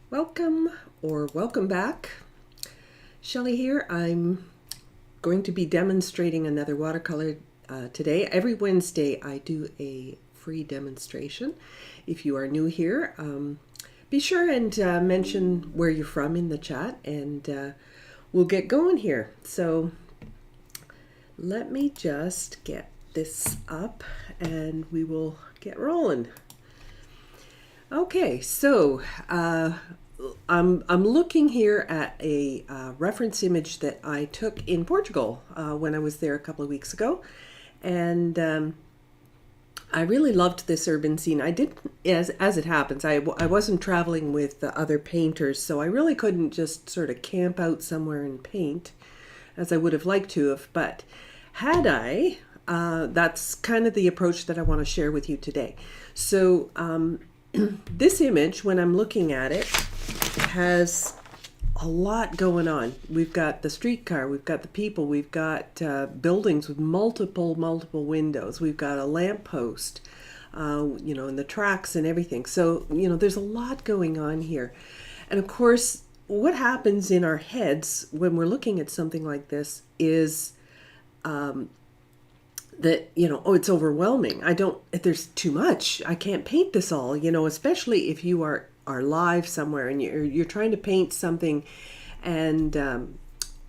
Welcome or welcome back. Shelley here. I'm going to be demonstrating another watercolor today. Every Wednesday I do a free demonstration. If you are new here, be sure and mention where you're from in the chat and we'll get going here. So let me just get this up and we will get rolling. Okay, so I'm looking here at a reference image that I took in Portugal when I was there a couple of weeks ago, and I really loved this urban scene. I did, as it happens, I wasn't traveling with the other painters, so I really couldn't just sort of camp out somewhere and paint, as I would have liked to have. But had I, that's kind of the approach that I want to share with you today. So. This image, when I'm looking at it, has a lot going on. We've got the streetcar, we've got the people, we've got buildings with multiple windows, we've got a lamppost, and the tracks and everything. So, there's a lot going on here. And of course, what happens in our heads when we're looking at something like this is that, it's overwhelming. There's too much. I can't paint this all, especially if you are live somewhere and you're trying to paint something and,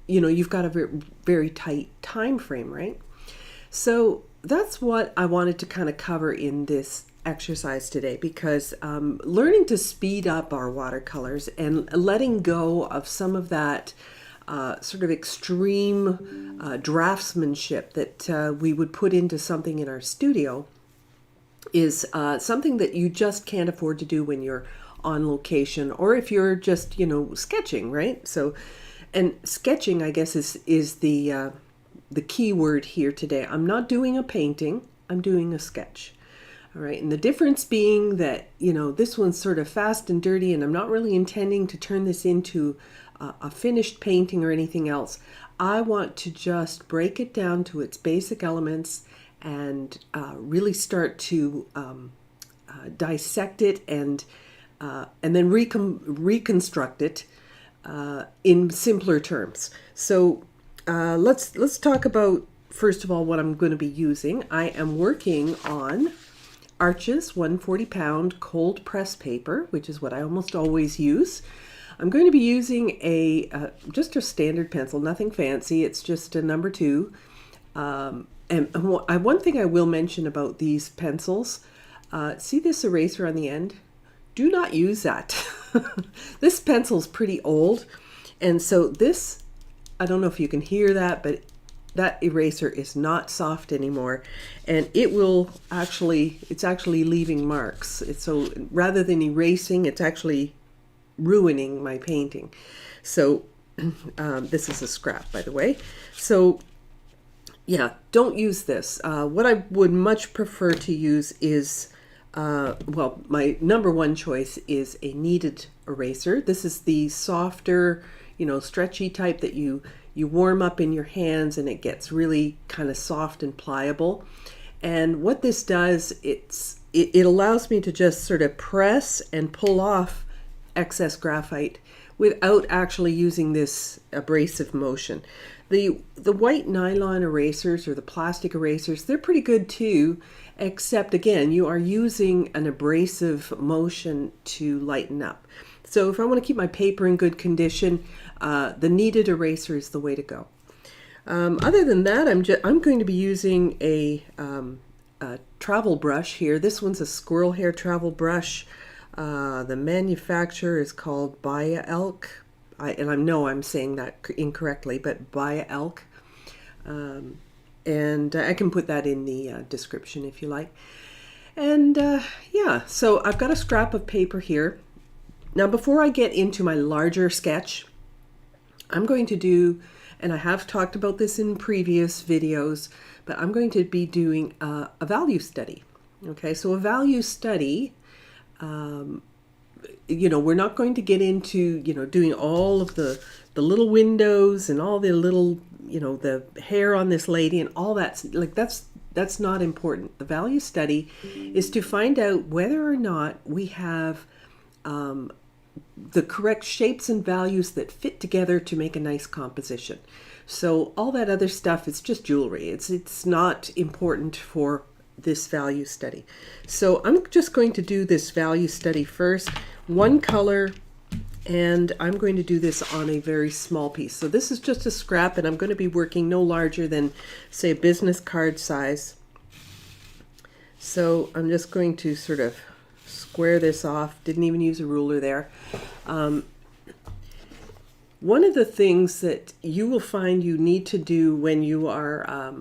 you've got a very, very tight time frame, right? So that's what I wanted to kind of cover in this exercise today, because learning to speed up our watercolors and letting go of some of that sort of extreme draftsmanship that we would put into something in our studio is something that you just can't afford to do when you're on location, or if you're just sketching, right? So, and sketching, I guess, is the key word here today. I'm not doing a painting, I'm doing a sketch. All right, and the difference being that, this one's sort of fast and dirty, and I'm not really intending to turn this into a finished painting or anything else. I want to just break it down to its basic elements and really start to dissect it and then reconstruct it in simpler terms. So let's talk about, first of all, what I'm going to be using. I am working on Arches 140-pound cold press paper, which is what I almost always use. I'm going to be using just a standard pencil, nothing fancy. It's just a number 2. And one thing I will mention about these pencils, see this eraser on the end? Do not use that. This pencil's pretty old. And so this, I don't know if you can hear that, but that eraser is not soft anymore, and it's actually leaving marks. So rather than erasing, it's actually ruining my painting. So this is a scrap, by the way. So yeah, don't use this. What I would much prefer to use is, my number 1 choice is a kneaded eraser. This is the softer, stretchy type that you warm up in your hands and it gets really kind of soft and pliable. And what this does, it allows me to just sort of press and pull off excess graphite without actually using this abrasive motion. The white nylon erasers or the plastic erasers, they're pretty good too, except again, you are using an abrasive motion to lighten up. So if I want to keep my paper in good condition, the kneaded eraser is the way to go. Other than that, I'm going to be using a travel brush here. This one's a squirrel hair travel brush. The manufacturer is called Baya Elk. And I know I'm saying that incorrectly, but Baya Elk. And I can put that in the description if you like. And yeah, so I've got a scrap of paper here. Now, before I get into my larger sketch, I'm going to do, and I have talked about this in previous videos, but I'm going to be doing a value study. Okay, so a value study, we're not going to get into, doing all of the little windows and all the little, the hair on this lady and all that. Like, that's not important. The value study is to find out whether or not we have the correct shapes and values that fit together to make a nice composition. So all that other stuff is just jewelry. It's not important for this value study. So I'm just going to do this value study first, one color, and I'm going to do this on a very small piece. So this is just a scrap, and I'm going to be working no larger than, say, a business card size. So I'm just going to sort of square this off. Didn't even use a ruler there. One of the things that you will find you need to do when you are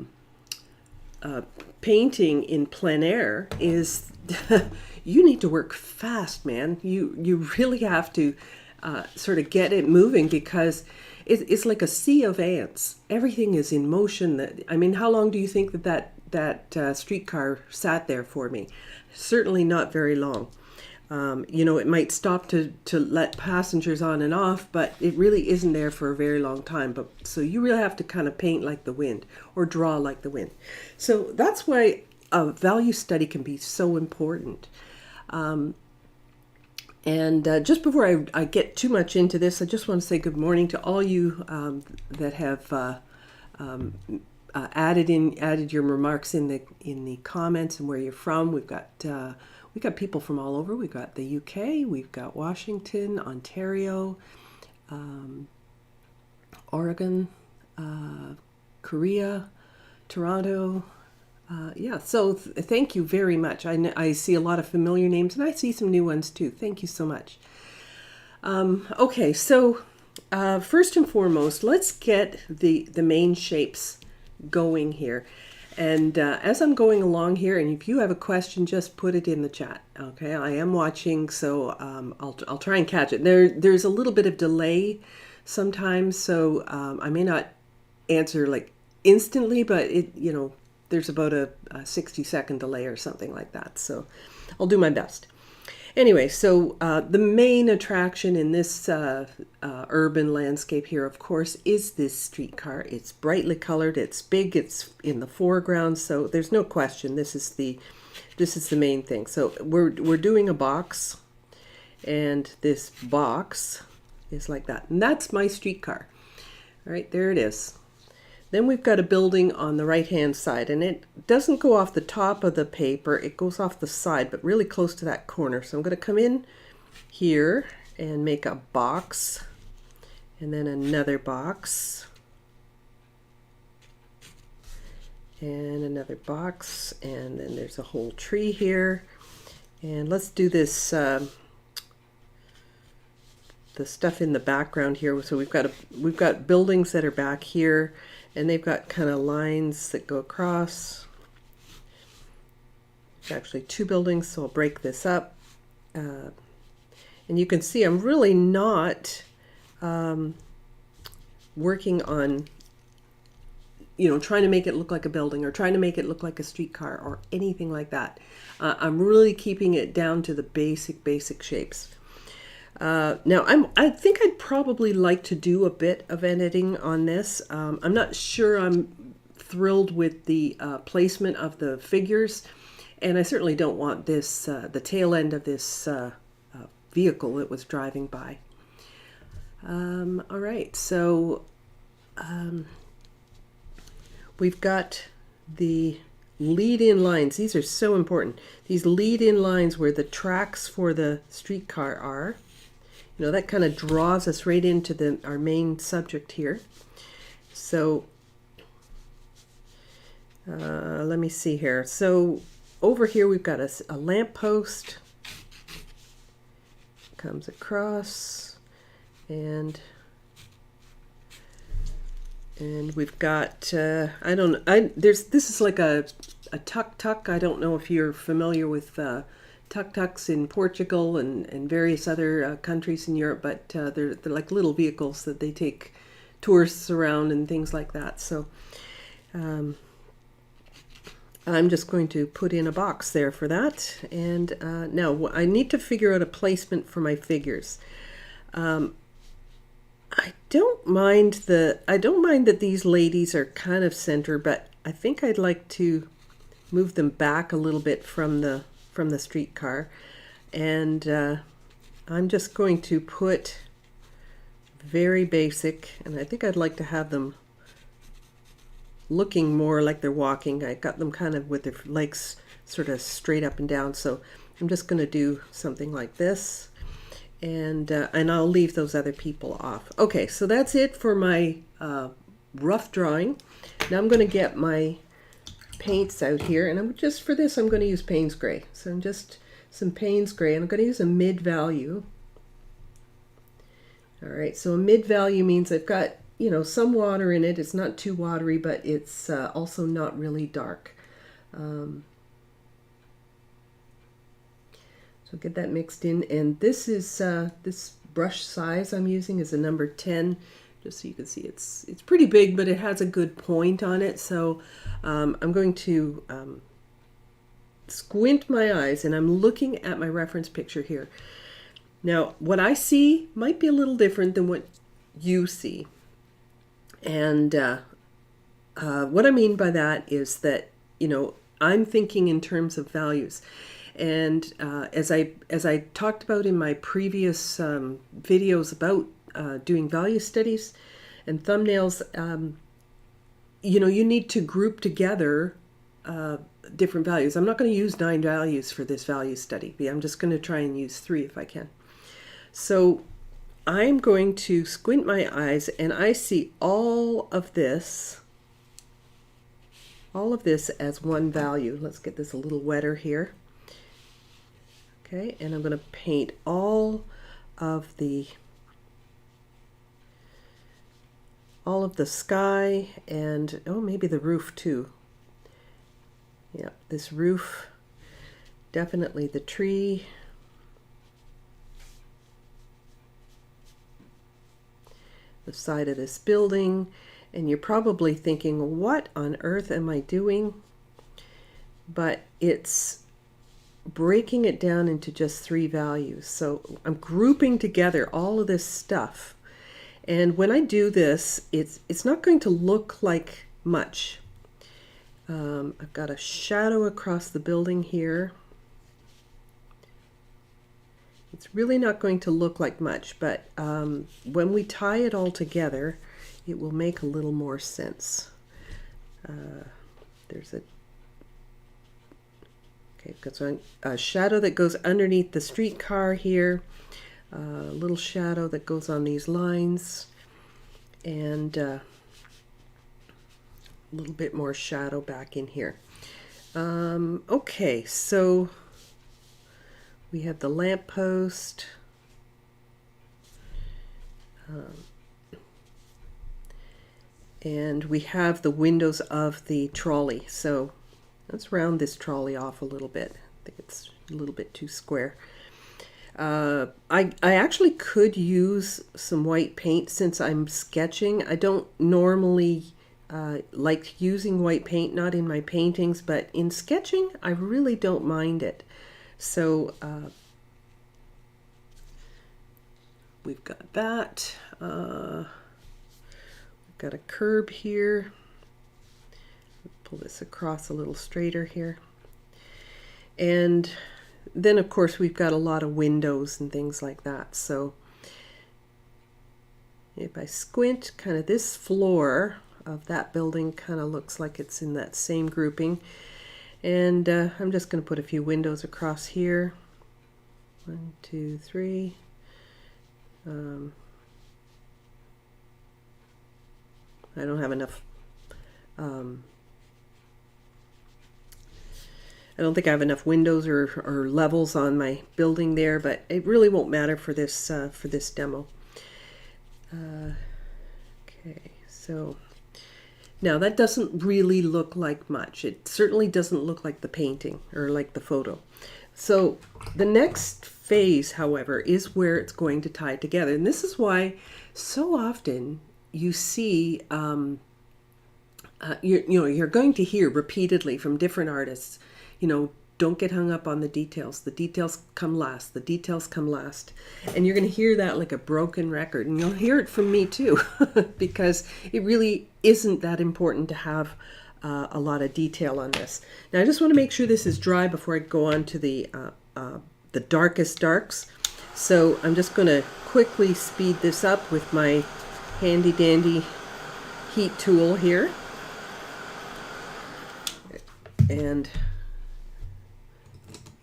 painting in plein air is you need to work fast, man. You really have to sort of get it moving, because it's like a sea of ants. Everything is in motion. I mean, how long do you think that streetcar sat there for me? Certainly not very long. You know, it might stop to let passengers on and off, but it really isn't there for a very long time. But so you really have to kind of paint like the wind, or draw like the wind. So that's why a value study can be so important. Just before I get too much into this, I just want to say good morning to all you that have added your remarks in the comments and where you're from. We've got people from all over. We've got the UK, we've got Washington, Ontario, Oregon, Korea, Toronto. So thank you very much. I see a lot of familiar names, and I see some new ones too. Thank you so much. Okay, so first and foremost, let's get the main shapes going here. And as I'm going along here, and if you have a question, just put it in the chat. Okay, I am watching, so I'll try and catch it. There's a little bit of delay sometimes, so I may not answer like instantly, but there's about a 60-second delay or something like that. So I'll do my best. Anyway, so the main attraction in this urban landscape here, of course, is this streetcar. It's brightly colored, it's big, it's in the foreground, so there's no question this is the main thing. So we're doing a box, and this box is like that, and that's my streetcar. All right, there it is. Then we've got a building on the right-hand side, and it doesn't go off the top of the paper, it goes off the side, but really close to that corner. So I'm going to come in here and make a box, and then another box, and another box, and then there's a whole tree here. And let's do this, the stuff in the background here. So we've got buildings that are back here, and they've got kind of lines that go across. It's actually two buildings, so I'll break this up. And you can see I'm really not working on, trying to make it look like a building or trying to make it look like a streetcar or anything like that. I'm really keeping it down to the basic shapes. Now, I think I'd probably like to do a bit of editing on this. I'm not sure I'm thrilled with the placement of the figures, and I certainly don't want this, the tail end of this vehicle that was driving by. All right, so we've got the lead-in lines. These are so important. These lead-in lines where the tracks for the streetcar are. That kind of draws us right into our main subject here. So let me see here. So over here we've got a lamppost. Comes across, and we've got this is like a tuk-tuk. I don't know if you're familiar with tuk-tuks in Portugal and various other countries in Europe, but they're like little vehicles that they take tourists around and things like that. So I'm just going to put in a box there for that. And now I need to figure out a placement for my figures. I don't mind that these ladies are kind of center, but I think I'd like to move them back a little bit from the streetcar, and I'm just going to put very basic, and I think I'd like to have them looking more like they're walking. I got them kind of with their legs sort of straight up and down, so I'm just going to do something like this, and I'll leave those other people off. Okay, so that's it for my rough drawing. Now I'm going to get my paints out here, and for this I'm going to use Payne's Gray. So I'm just some Payne's Gray, and I'm going to use a mid value. All right, so a mid value means I've got, you know, some water in it. It's not too watery, but it's also not really dark. So get that mixed in, and this is this brush size I'm using is a number 10, just so you can see it's pretty big, but it has a good point on it. So I'm going to squint my eyes, and I'm looking at my reference picture here. Now, what I see might be a little different than what you see, and what I mean by that is that, you know, I'm thinking in terms of values. And as I talked about in my previous videos about doing value studies and thumbnails, you know, you need to group together different values. I'm not going to use 9 values for this value study. I'm just going to try and use 3 if I can. So I'm going to squint my eyes, and I see all of this as one value. Let's get this a little wetter here. Okay, and I'm going to paint all of the sky, and oh, maybe the roof too. Yeah, this roof, definitely the tree. The side of this building, and you're probably thinking, what on earth am I doing? But it's breaking it down into just 3 values. So I'm grouping together all of this stuff, and when I do this, it's not going to look like much. I've got a shadow across the building here. It's really not going to look like much, but when we tie it all together, it will make a little more sense. There's a shadow that goes underneath the streetcar here, a little shadow that goes on these lines, and a little bit more shadow back in here. Okay, so we have the lamppost. And we have the windows of the trolley. So let's round this trolley off a little bit. I think it's a little bit too square. I actually could use some white paint since I'm sketching. I don't normally like using white paint, not in my paintings, but in sketching, I really don't mind it. So we've got that. We've got a curb here. Pull this across a little straighter here. And then, of course, we've got a lot of windows and things like that. So if I squint, kind of this floor of that building kind of looks like it's in that same grouping. And I'm just going to put a few windows across here. 1, 2, 3. I don't have enough. I don't think I have enough windows or levels on my building there, but it really won't matter for this demo. Okay, so now that doesn't really look like much. It certainly doesn't look like the painting or like the photo. So the next phase, however, is where it's going to tie together, and this is why so often you see you're going to hear repeatedly from different artists, don't get hung up on the details. The details come last. The details come last. And you're going to hear that like a broken record. And you'll hear it from me too, because it really isn't that important to have a lot of detail on this. Now I just want to make sure this is dry before I go on to the darkest darks. So I'm just going to quickly speed this up with my handy dandy heat tool here. And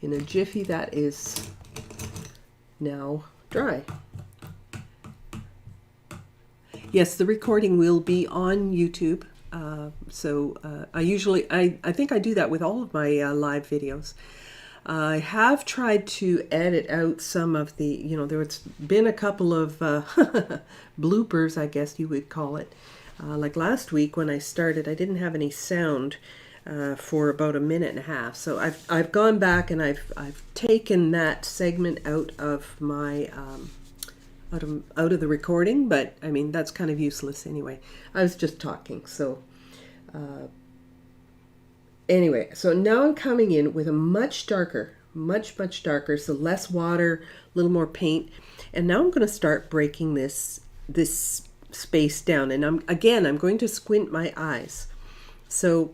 in a jiffy, that is now dry. Yes, the recording will be on YouTube. I think I do that with all of my live videos. I have tried to edit out some of the, there's been a couple of bloopers, I guess you would call it. Like last week when I started, I didn't have any sound for about a minute and a half. So I've gone back and I've taken that segment out of my out of the recording, but I mean that's kind of useless anyway. I was just talking. So anyway, so now I'm coming in with a much darker, much darker, so less water, a little more paint, and now I'm going to start breaking this space down. And I'm going to squint my eyes. So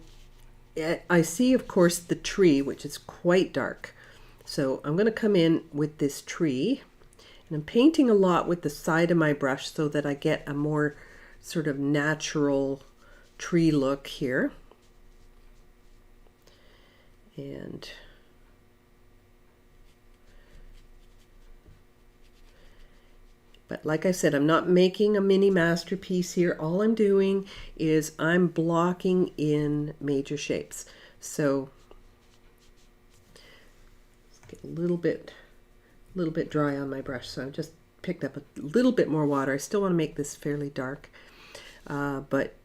I see, of course, the tree, which is quite dark. So I'm going to come in with this tree, and I'm painting a lot with the side of my brush so that I get a more sort of natural tree look here. And but like I said, I'm not making a mini masterpiece here. All I'm doing is I'm blocking in major shapes. So let's get a little bit dry on my brush. So I've just picked up a little bit more water. I still want to make this fairly dark, but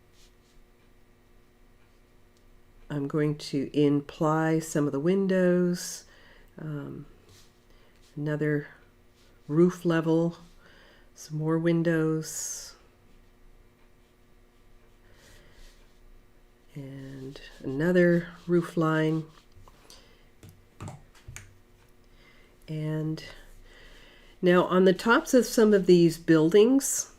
I'm going to imply some of the windows, another roof level, some more windows, and another roof line. And now on the tops of some of these buildings,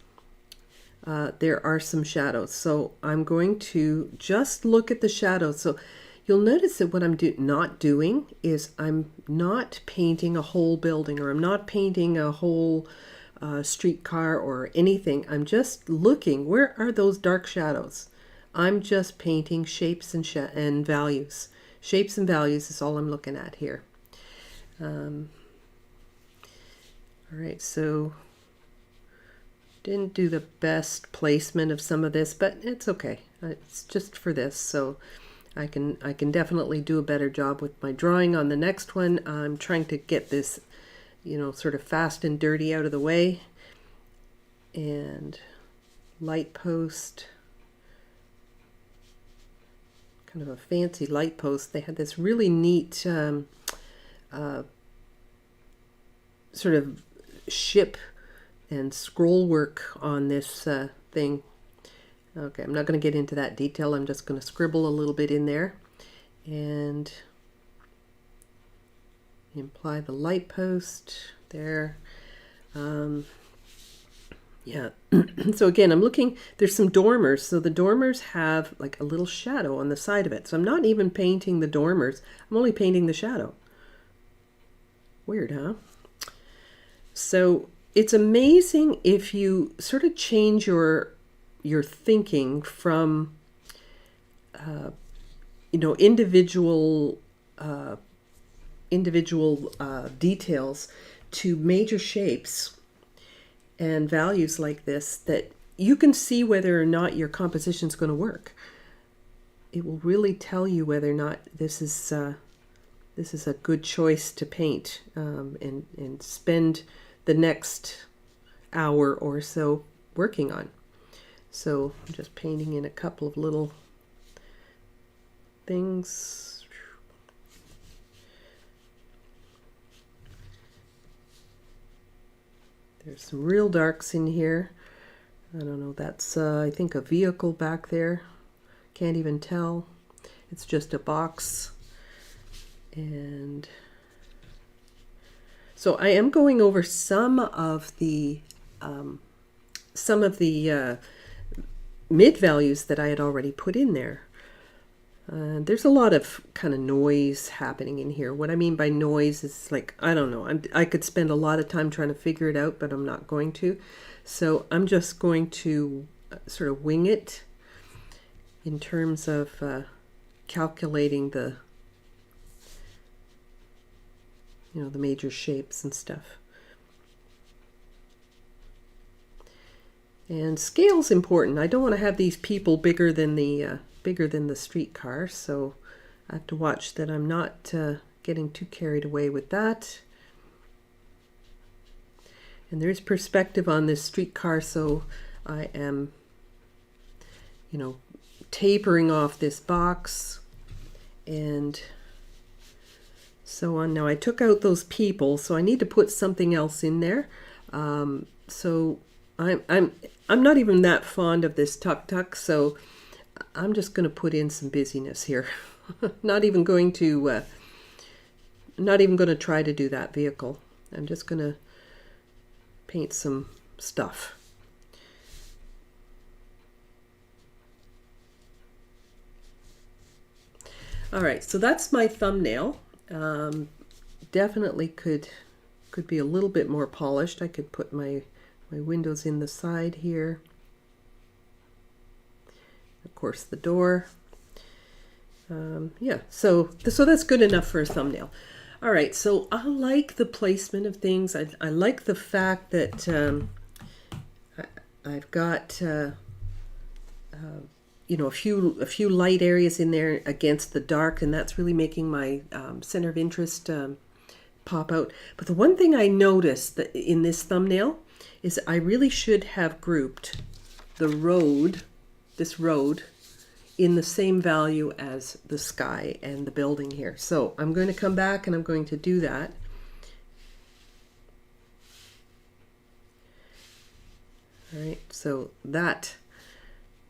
there are some shadows. So I'm going to just look at the shadows. So you'll notice that what I'm not doing is I'm not painting a whole building, or I'm not painting a whole streetcar or anything. I'm just looking, where are those dark shadows? I'm just painting shapes and values. Shapes and values is all I'm looking at here. All right, so didn't do the best placement of some of this, but it's okay. It's just for this, so I can definitely do a better job with my drawing on the next one. I'm trying to get this, sort of fast and dirty out of the way. And light post, kind of a fancy light post. They had this really neat sort of ship and scroll work on this thing. Okay, I'm not going to get into that detail. I'm just going to scribble a little bit in there and imply the light post there. Yeah, so again, I'm looking, there's some dormers. So the dormers have like a little shadow on the side of it. So I'm not even painting the dormers. I'm only painting the shadow. Weird, huh? So it's amazing if you sort of change your thinking from, individual details to major shapes and values like this, that you can see whether or not your composition is going to work. It will really tell you whether or not this is a good choice to paint, and spend the next hour or so working on. So I'm just painting in a couple of little things. There's some real darks in here. I don't know, that's I think a vehicle back there. Can't even tell. It's just a box. And so I am going over some of the mid values that I had already put in there. There's a lot of kind of noise happening in here. What I mean by noise is like, I don't know. I could spend a lot of time trying to figure it out, but I'm not going to. So I'm just going to sort of wing it in terms of calculating the, the major shapes and stuff. And scale's important. I don't want to have these people bigger than the streetcar, so I have to watch that I'm not getting too carried away with that. And there's perspective on this streetcar, so I am, tapering off this box and so on. Now I took out those people, so I need to put something else in there. So I'm not even that fond of this tuk-tuk, so I'm just going to put in some busyness here. Not even going to try to do that vehicle. I'm just going to paint some stuff. All right, so that's my thumbnail. Definitely could be a little bit more polished. I could put my windows in the side here. Of course, the door. Yeah, so that's good enough for a thumbnail. All right, so I like the placement of things. I like the fact that I've got a few light areas in there against the dark, and that's really making my center of interest pop out. But the one thing I noticed that in this thumbnail is I really should have grouped the road, this road, in the same value as the sky and the building here. So I'm going to come back and I'm going to do that. All right, so that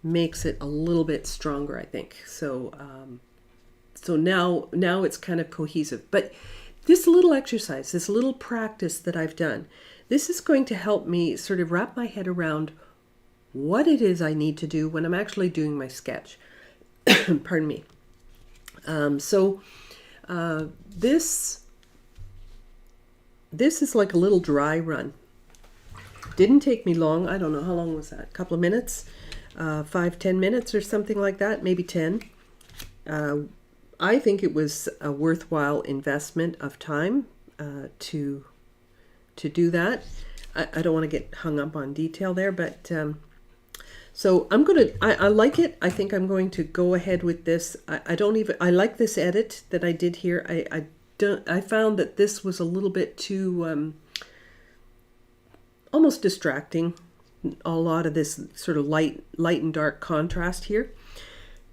makes it a little bit stronger, I think. So so now it's kind of cohesive. But this little exercise, this little practice that I've done, this is going to help me sort of wrap my head around what it is I need to do when I'm actually doing my sketch. Pardon me. This is like a little dry run. Didn't take me long. I don't know, how long was that? A couple of minutes? 5-10 minutes or something like that, maybe 10. I think it was a worthwhile investment of time to do that. I don't want to get hung up on detail there, but so I like it. I think I'm going to go ahead with this. I like this edit that I did here. I found that this was a little bit too almost distracting. A lot of this sort of light and dark contrast here.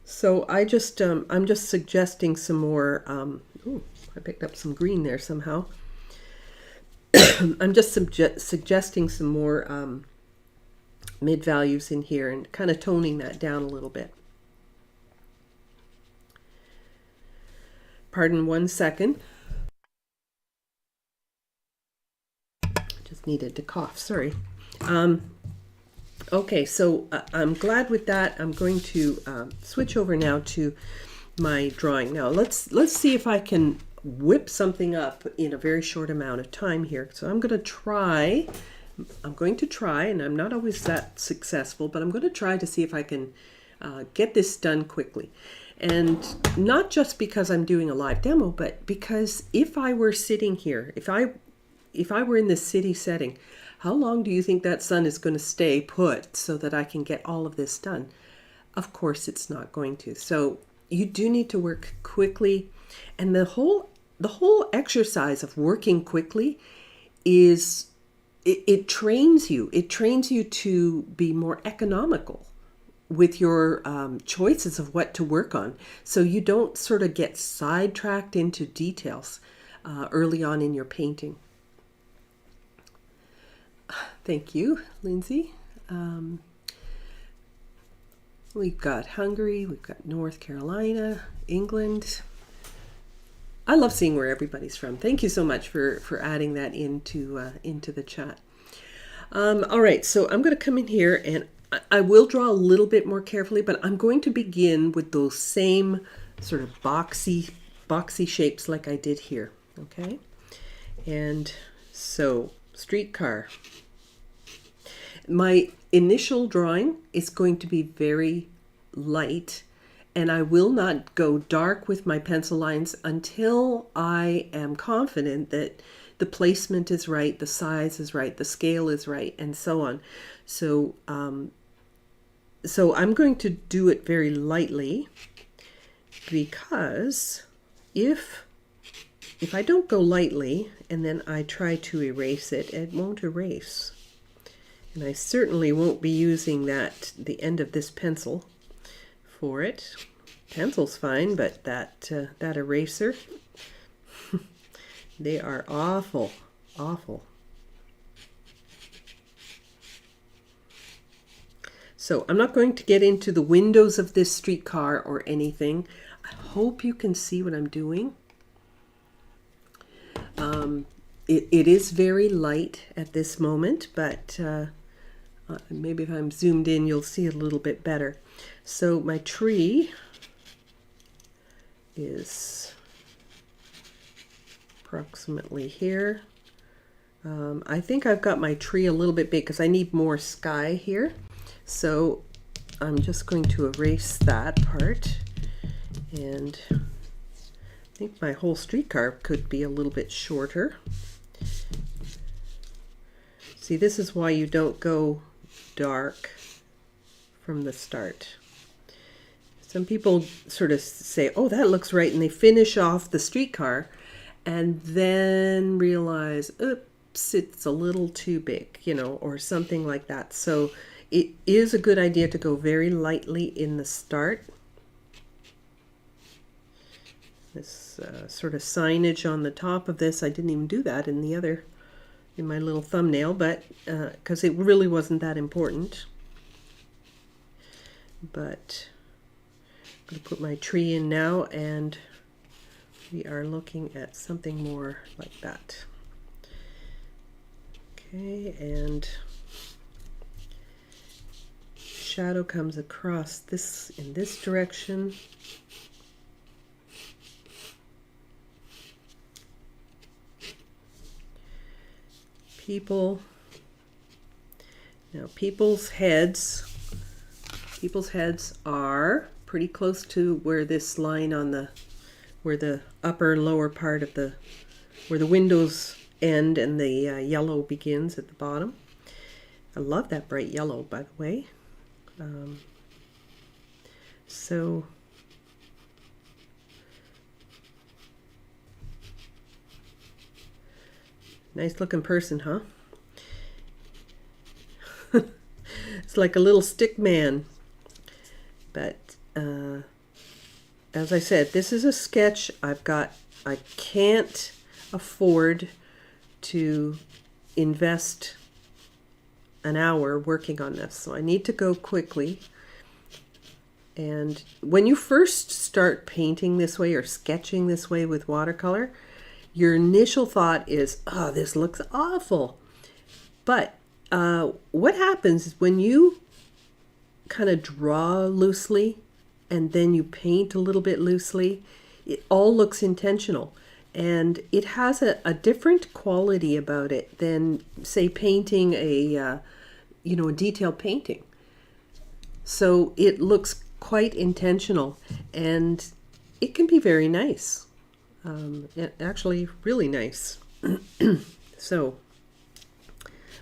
So I'm just suggesting some more. I picked up some green there somehow. I'm just suggesting some more mid values in here and kind of toning that down a little bit. Pardon 1 second. Just needed to cough. Sorry. Okay, so I'm glad with that. I'm going to switch over now to my drawing. Now let's see if I can whip something up in a very short amount of time here. So I'm going to try, and I'm not always that successful, but I'm going to try to see if I can get this done quickly. And not just because I'm doing a live demo, but because if I were sitting here, if I were in this city setting, how long do you think that sun is going to stay put so that I can get all of this done? Of course, it's not going to. So you do need to work quickly. And the whole exercise of working quickly is, it trains you. It trains you to be more economical with your choices of what to work on. So you don't sort of get sidetracked into details early on in your painting. Thank you, Lindsay. We've got Hungary, we've got North Carolina, England. I love seeing where everybody's from. Thank you so much for adding that into the chat. All right, so I'm going to come in here and I will draw a little bit more carefully, but I'm going to begin with those same sort of boxy shapes like I did here. Okay, and so streetcar. My initial drawing is going to be very light, and I will not go dark with my pencil lines until I am confident that the placement is right, the size is right, the scale is right, and so on. So, so I'm going to do it very lightly, because if I don't go lightly and then I try to erase it, it won't erase. And I certainly won't be using the end of this pencil for it. Pencil's fine, but that eraser, they are awful, awful. So I'm not going to get into the windows of this streetcar or anything. I hope you can see what I'm doing. It is very light at this moment, but maybe if I'm zoomed in, you'll see a little bit better. So my tree is approximately here. I think I've got my tree a little bit big because I need more sky here. So I'm just going to erase that part, and I think my whole streetcar could be a little bit shorter. See, this is why you don't go dark from the start. Some people sort of say, oh, that looks right, and they finish off the streetcar and then realize, oops, it's a little too big, you know, or something like that. So it is a good idea to go very lightly in the start. This sort of signage on the top of this, I didn't even do that in my little thumbnail, but because it really wasn't that important. But I'm going to put my tree in now, and we are looking at something more like that. Okay, and shadow comes across this in this direction. People. Now people's heads are pretty close to where this line on where the upper lower part of where the windows end and the yellow begins at the bottom. I love that bright yellow, by the way. So nice looking person, huh? It's like a little stick man. But as I said, this is a sketch. I can't afford to invest an hour working on this, so I need to go quickly. And when you first start painting this way or sketching this way with watercolor, your initial thought is, oh, this looks awful. But what happens is when you kind of draw loosely and then you paint a little bit loosely, it all looks intentional. And it has a different quality about it than, say, painting a detailed painting. So it looks quite intentional, and it can be very nice. Actually, really nice. So,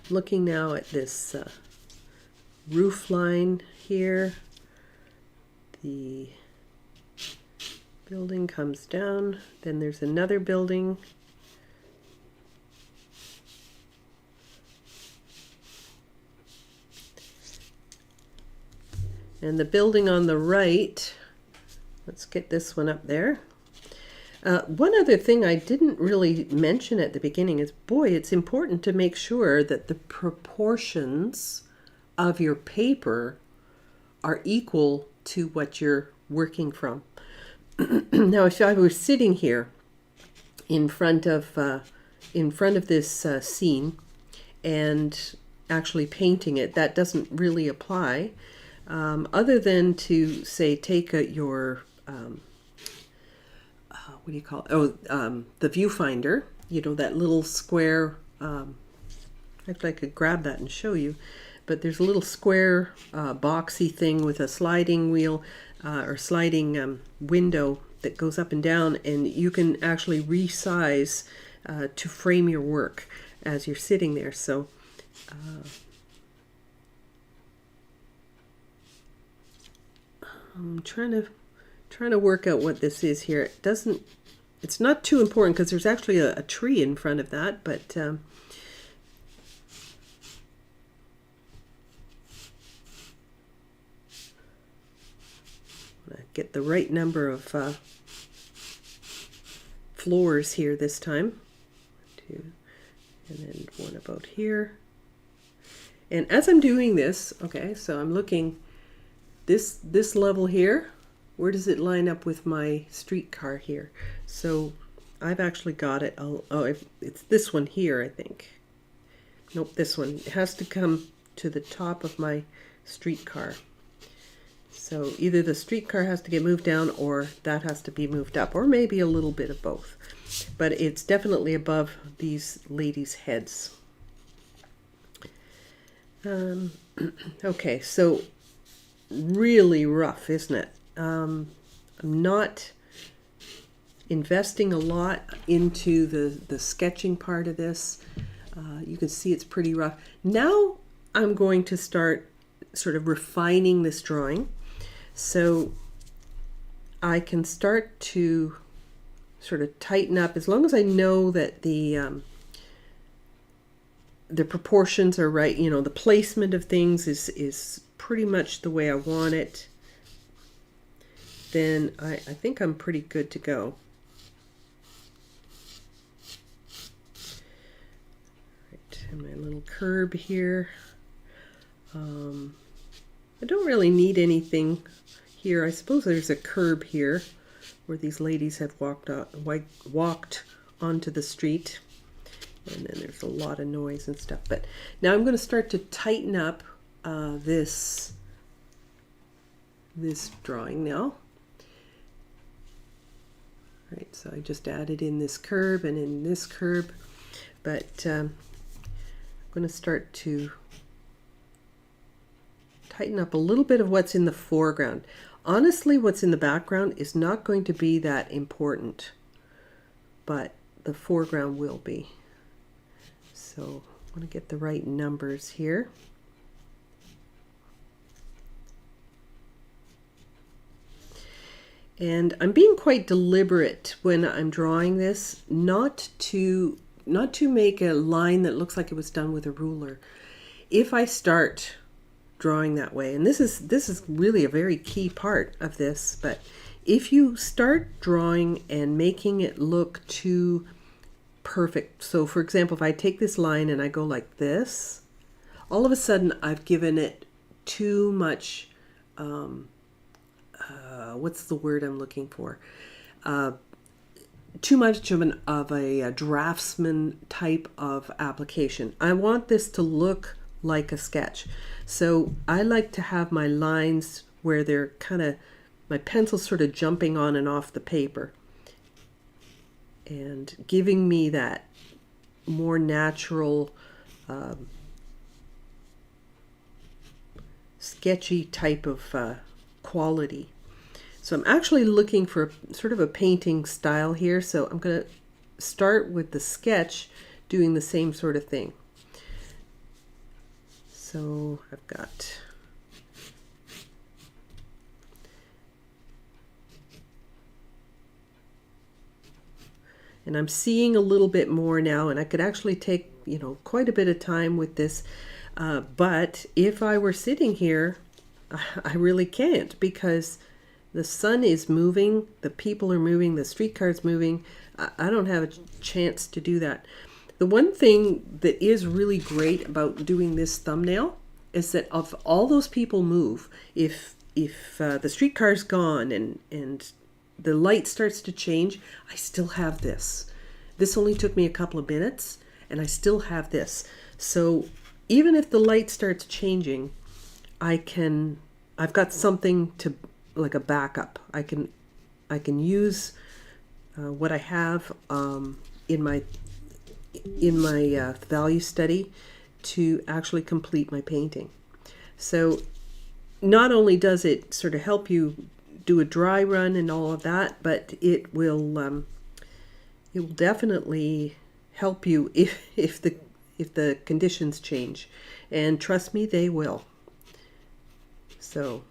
looking now at this roof line here, the building comes down, then there's another building. And the building on the right, let's get this one up there. One other thing I didn't really mention at the beginning is, boy, it's important to make sure that the proportions of your paper are equal to what you're working from. Now, if I were sitting here in front of this scene and actually painting it, that doesn't really apply, other than to say take your what do you call it? Oh, the viewfinder, you know, that little square, actually I could grab that and show you, but there's a little square boxy thing with a sliding wheel or sliding window that goes up and down, and you can actually resize to frame your work as you're sitting there. So I'm trying to work out what this is here. It's not too important because there's actually a tree in front of that, but get the right number of floors here this time. 2, and then 1 about here. And as I'm doing this, okay, so I'm looking this level here, where does it line up with my streetcar here? So I've actually got it. It's this one here, I think. Nope, this one. It has to come to the top of my streetcar. So either the streetcar has to get moved down or that has to be moved up, or maybe a little bit of both. But it's definitely above these ladies' heads. Okay, so really rough, isn't it? I'm not investing a lot into the sketching part of this. You can see it's pretty rough. Now I'm going to start sort of refining this drawing, so I can start to sort of tighten up, as long as I know that the proportions are right. You know, the placement of things is pretty much the way I want it. Then I think I'm pretty good to go. Right, and my little curb here. I don't really need anything here. I suppose there's a curb here where these ladies have walked onto the street. And then there's a lot of noise and stuff. But now I'm going to start to tighten up this drawing now. Right, so I just added in this curb and in this curb, but I'm going to start to tighten up a little bit of what's in the foreground. Honestly, what's in the background is not going to be that important, but the foreground will be. So I want to get the right numbers here. And I'm being quite deliberate when I'm drawing this, not to make a line that looks like it was done with a ruler. If I start drawing that way, and this is really a very key part of this, but if you start drawing and making it look too perfect, so for example, if I take this line and I go like this, all of a sudden I've given it too much what's the word I'm looking for? Too much of a draftsman type of application. I want this to look like a sketch. So I like to have my lines where they're kind of, my pencil's sort of jumping on and off the paper and giving me that more natural, sketchy type of quality. So I'm actually looking for sort of a painting style here. So I'm going to start with the sketch doing the same sort of thing. So I've got and I'm seeing a little bit more now, and I could actually take, you know, quite a bit of time with this. But if I were sitting here, I really can't, because the sun is moving, the people are moving, the streetcar's moving. I don't have a chance to do that. The one thing that is really great about doing this thumbnail is that if all those people move, if the streetcar's gone and the light starts to change, I still have this. This only took me a couple of minutes, and I still have this. So even if the light starts changing, I've got something to, like a backup. I can use what I have in my value study to actually complete my painting. So not only does it sort of help you do a dry run and all of that, but it will definitely help you if the conditions change, and trust me, they will. So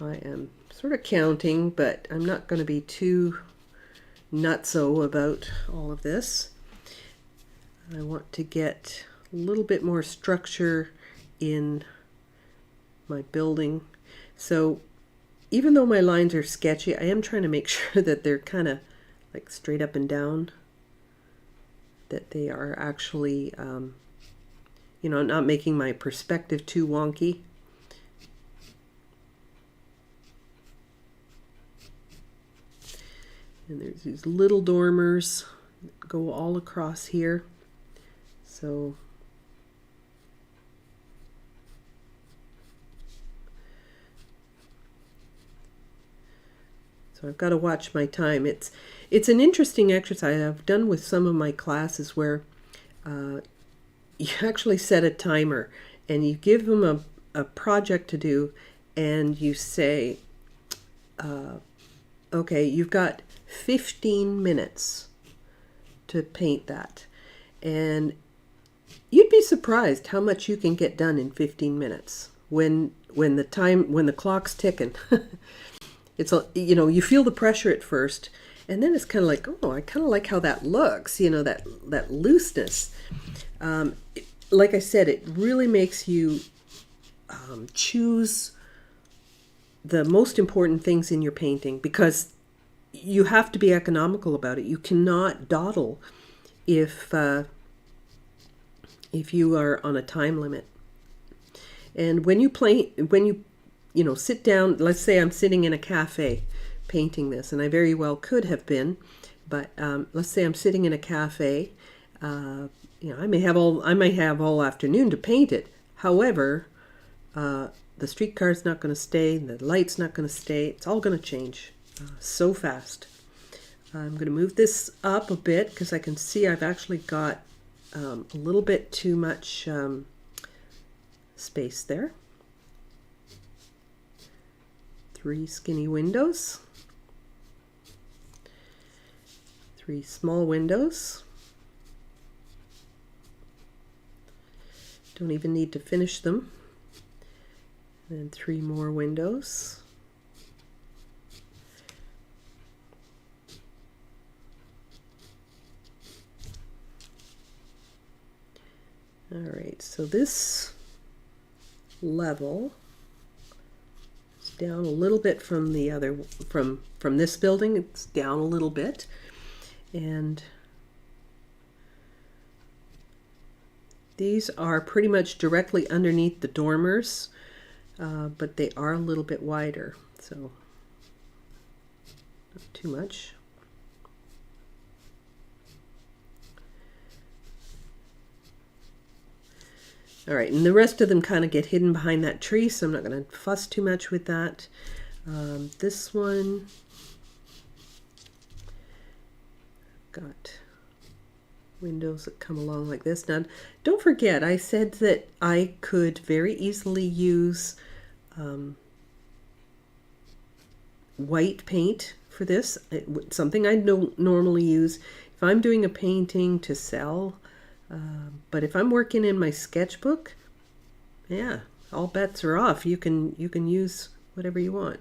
I am sort of counting, but I'm not going to be too nutso about all of this. I want to get a little bit more structure in my building. So even though my lines are sketchy, I am trying to make sure that they're kind of like straight up and down, that they are actually, not making my perspective too wonky. And there's these little dormers that go all across here. So I've got to watch my time. It's an interesting exercise I've done with some of my classes where you actually set a timer and you give them a project to do, and you say, okay, you've got 15 minutes to paint that. And you'd be surprised how much you can get done in 15 minutes when the clock's ticking. It's you feel the pressure at first, and then it's kind of like, oh, I kind of like how that looks, that looseness. Like I said, it really makes you choose the most important things in your painting, because you have to be economical about it. You cannot dawdle if you are on a time limit. And when you sit down, let's say I'm sitting in a cafe painting this, and I very well could have been, but let's say I'm sitting in a cafe. I may have all afternoon to paint it. However, the streetcar's not going to stay, the light's not going to stay. It's all going to change so fast. I'm going to move this up a bit because I can see I've actually got a little bit too much space there. 3 skinny windows, 3 small windows. Don't even need to finish them. And 3 more windows. All right, so this level is down a little bit from the other, from this building. It's down a little bit, and these are pretty much directly underneath the dormers, but they are a little bit wider, so not too much. All right, and the rest of them kind of get hidden behind that tree, so I'm not going to fuss too much with that. This one, got windows that come along like this. Now, don't forget, I said that I could very easily use white paint for this. Something I don't normally use if I'm doing a painting to sell. But if I'm working in my sketchbook, yeah, all bets are off. You can use whatever you want.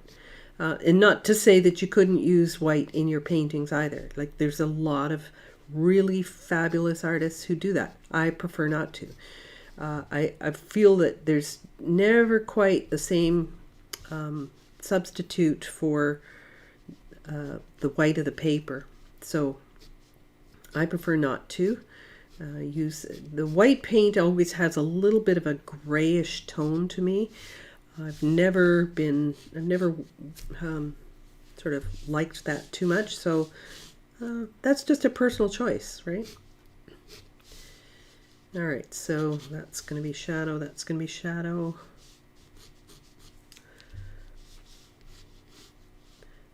And not to say that you couldn't use white in your paintings either. Like, there's a lot of really fabulous artists who do that. I prefer not to. I feel that there's never quite the same substitute for the white of the paper. So I prefer not to. Use the white paint. Always has a little bit of a grayish tone to me. I've never sort of liked that too much, so that's just a personal choice, right? All right, so that's going to be shadow, that's going to be shadow.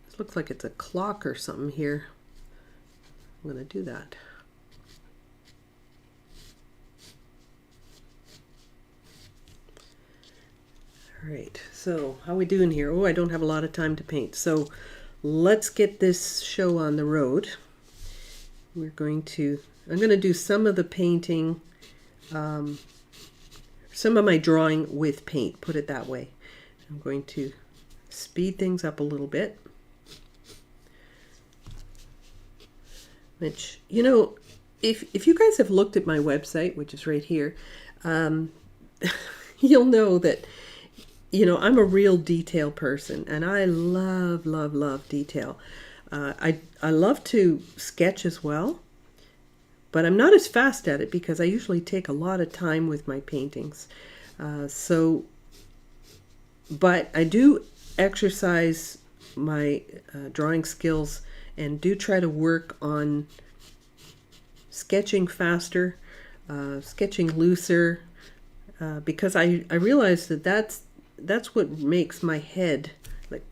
This looks like it's a clock or something here. I'm going to do that. All right, so how are we doing here? Oh, I don't have a lot of time to paint. So let's get this show on the road. I'm going to do some of the painting, some of my drawing with paint, put it that way. I'm going to speed things up a little bit. Which, you know, if you guys have looked at my website, which is right here, you'll know that, you know, I'm a real detail person, and I love, love, love detail. I love to sketch as well, but I'm not as fast at it because I usually take a lot of time with my paintings. But I do exercise my drawing skills and do try to work on sketching faster, sketching looser, because I realize that that's what makes my head, like,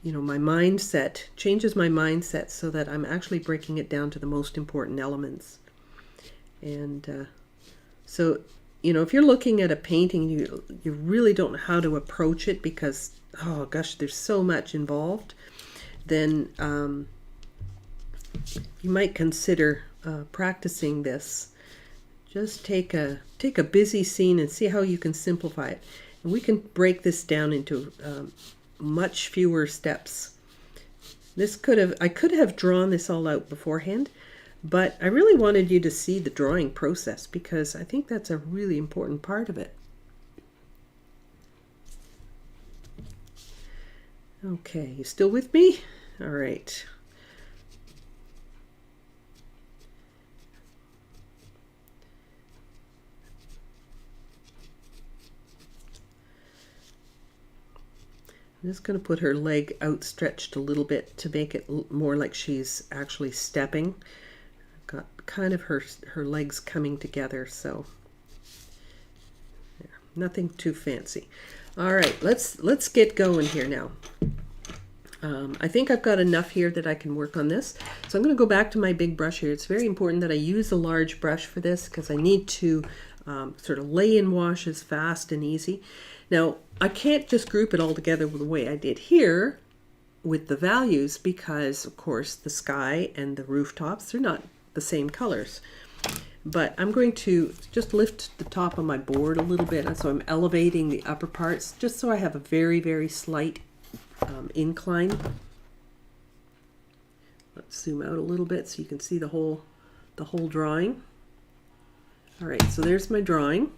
you know, my mindset, changes my mindset so that I'm actually breaking it down to the most important elements. And so, you know, if you're looking at a painting, you really don't know how to approach it because, oh gosh, there's so much involved, then you might consider practicing this. Just take a busy scene and see how you can simplify it. And we can break this down into much fewer steps. I could have drawn this all out beforehand, but I really wanted you to see the drawing process because I think that's a really important part of it. Okay, you still with me? All right. I'm just going to put her leg outstretched a little bit to make it more like she's actually stepping. I've got kind of her legs coming together, so yeah, nothing too fancy. All right, let's get going here now. I think I've got enough here that I can work on this. So I'm going to go back to my big brush here. It's very important that I use a large brush for this because I need to sort of lay in washes fast and easy. Now, I can't just group it all together the way I did here with the values because, of course, the sky and the rooftops, they're not the same colors. But I'm going to just lift the top of my board a little bit, and so I'm elevating the upper parts just so I have a very, very slight incline. Let's zoom out a little bit so you can see the whole drawing. All right, so there's my drawing.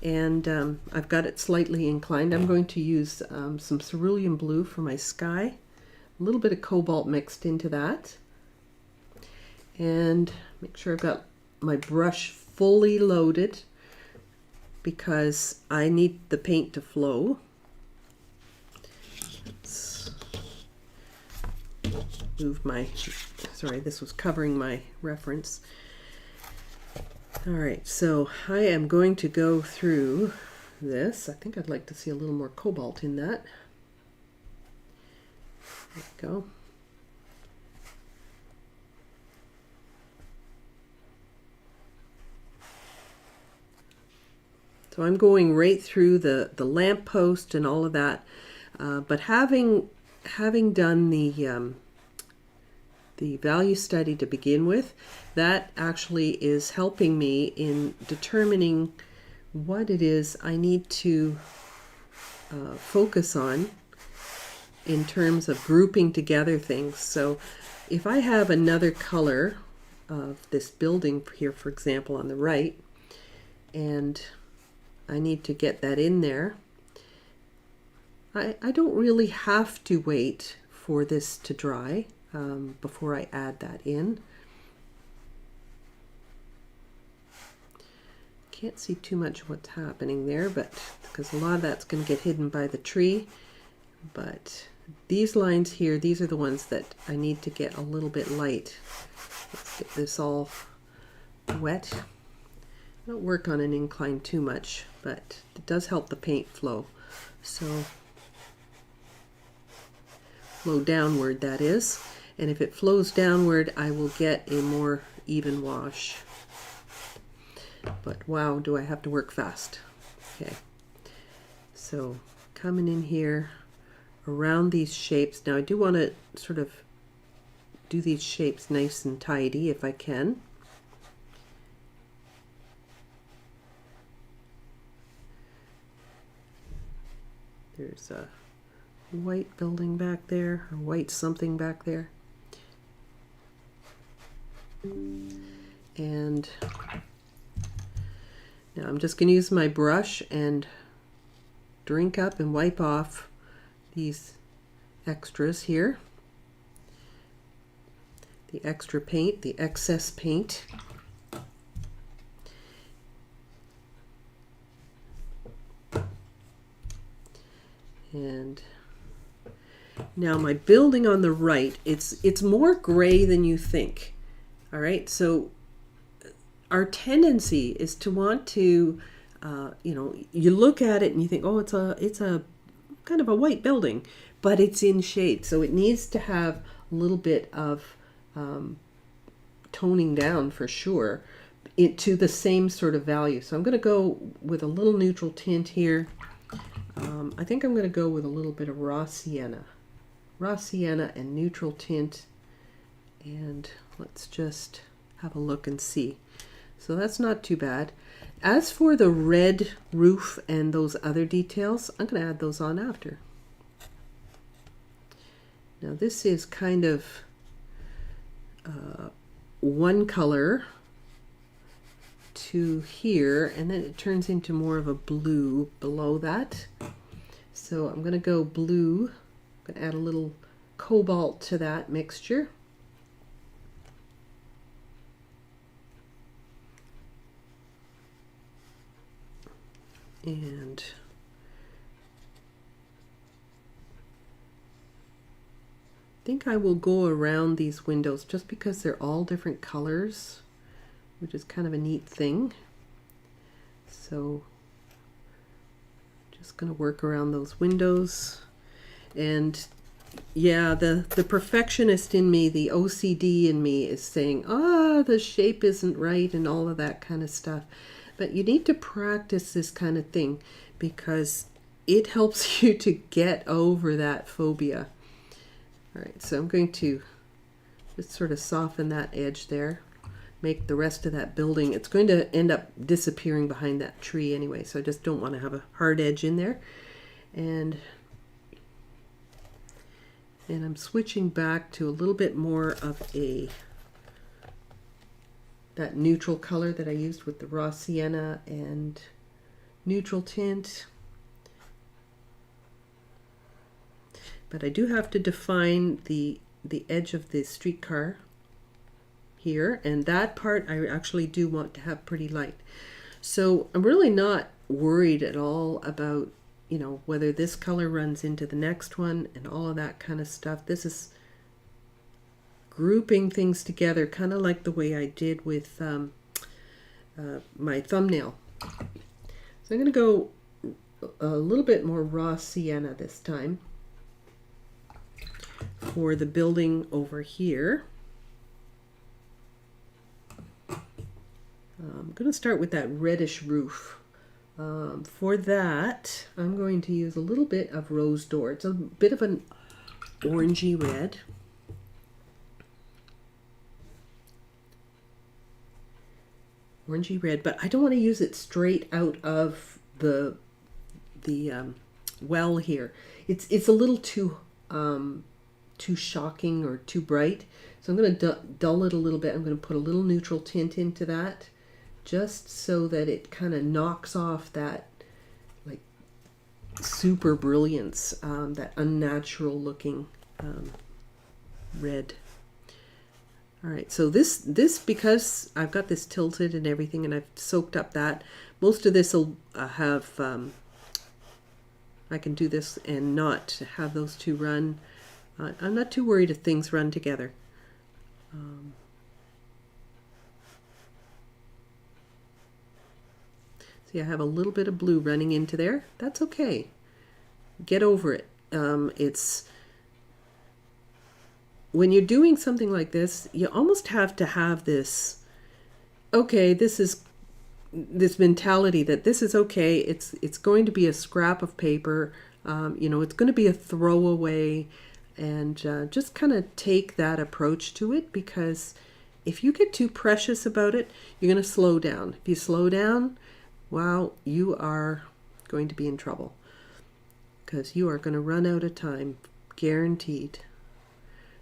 And I've got it slightly inclined. I'm going to use some cerulean blue for my sky, a little bit of cobalt mixed into that, and make sure I've got my brush fully loaded because I need the paint to flow. Let's move my, sorry, this was covering my reference. All right, so I am going to go through this. I think I'd like to see a little more cobalt in that. There we go. So I'm going right through the lamp post and all of that, but having done the value study to begin with, that actually is helping me in determining what it is I need to focus on in terms of grouping together things. So if I have another color of this building here, for example, on the right, and I need to get that in there, I don't really have to wait for this to dry before I add that in. Can't see too much what's happening there, but because a lot of that's going to get hidden by the tree. But these lines here, these are the ones that I need to get a little bit light. Let's get this all wet. I don't work on an incline too much, but it does help the paint flow. So flow downward, that is. And if it flows downward, I will get a more even wash. But wow, do I have to work fast. Okay, so coming in here around these shapes. Now I do want to sort of do these shapes nice and tidy if I can. There's a white building back there, or white something back there. And now I'm just going to use my brush and drink up and wipe off these extras here. The extra paint, the excess paint. And now my building on the right, it's more gray than you think. All right, so our tendency is to want to, you know, you look at it and you think, oh, it's a kind of a white building, but it's in shade, so it needs to have a little bit of toning down for sure, to the same sort of value. So I'm going to go with a little neutral tint here. I think I'm going to go with a little bit of raw sienna and neutral tint, and let's just have a look and see. So that's not too bad. As for the red roof and those other details, I'm going to add those on after. Now this is kind of one color to here, and then it turns into more of a blue below that. So I'm going to go blue. I'm going to add a little cobalt to that mixture. And I think I will go around these windows just because they're all different colors, which is kind of a neat thing. So just going to work around those windows. And yeah, the perfectionist in me, the OCD in me is saying, ah, the shape isn't right and all of that kind of stuff. But you need to practice this kind of thing because it helps you to get over that phobia. All right, so I'm going to just sort of soften that edge there, make the rest of that building. It's going to end up disappearing behind that tree anyway, so I just don't want to have a hard edge in there. And I'm switching back to a little bit more of that neutral color that I used with the raw sienna and neutral tint. But I do have to define the edge of the streetcar here, and that part I actually do want to have pretty light. So I'm really not worried at all about, you know, whether this color runs into the next one and all of that kind of stuff. This is grouping things together, kind of like the way I did with my thumbnail. So I'm going to go a little bit more raw sienna this time for the building over here. I'm going to start with that reddish roof. For that, I'm going to use a little bit of rose d'or. It's a bit of an orangey red. Orangey red, but I don't want to use it straight out of the well here. It's a little too shocking or too bright. So I'm going to dull it a little bit. I'm going to put a little neutral tint into that, just so that it kind of knocks off that like super brilliance, that unnatural looking red. All right, so this because I've got this tilted and everything, and I've soaked up that, most of this will have, I can do this and not have those two run. I'm not too worried if things run together. See, I have a little bit of blue running into there. That's okay. Get over it. when you're doing something like this, you almost have to have this, okay, this mentality that this is okay. It's going to be a scrap of paper. It's going to be a throwaway, and just kind of take that approach to it, because if you get too precious about it, you're going to slow down. If you slow down, wow, you are going to be in trouble, because you are going to run out of time, guaranteed.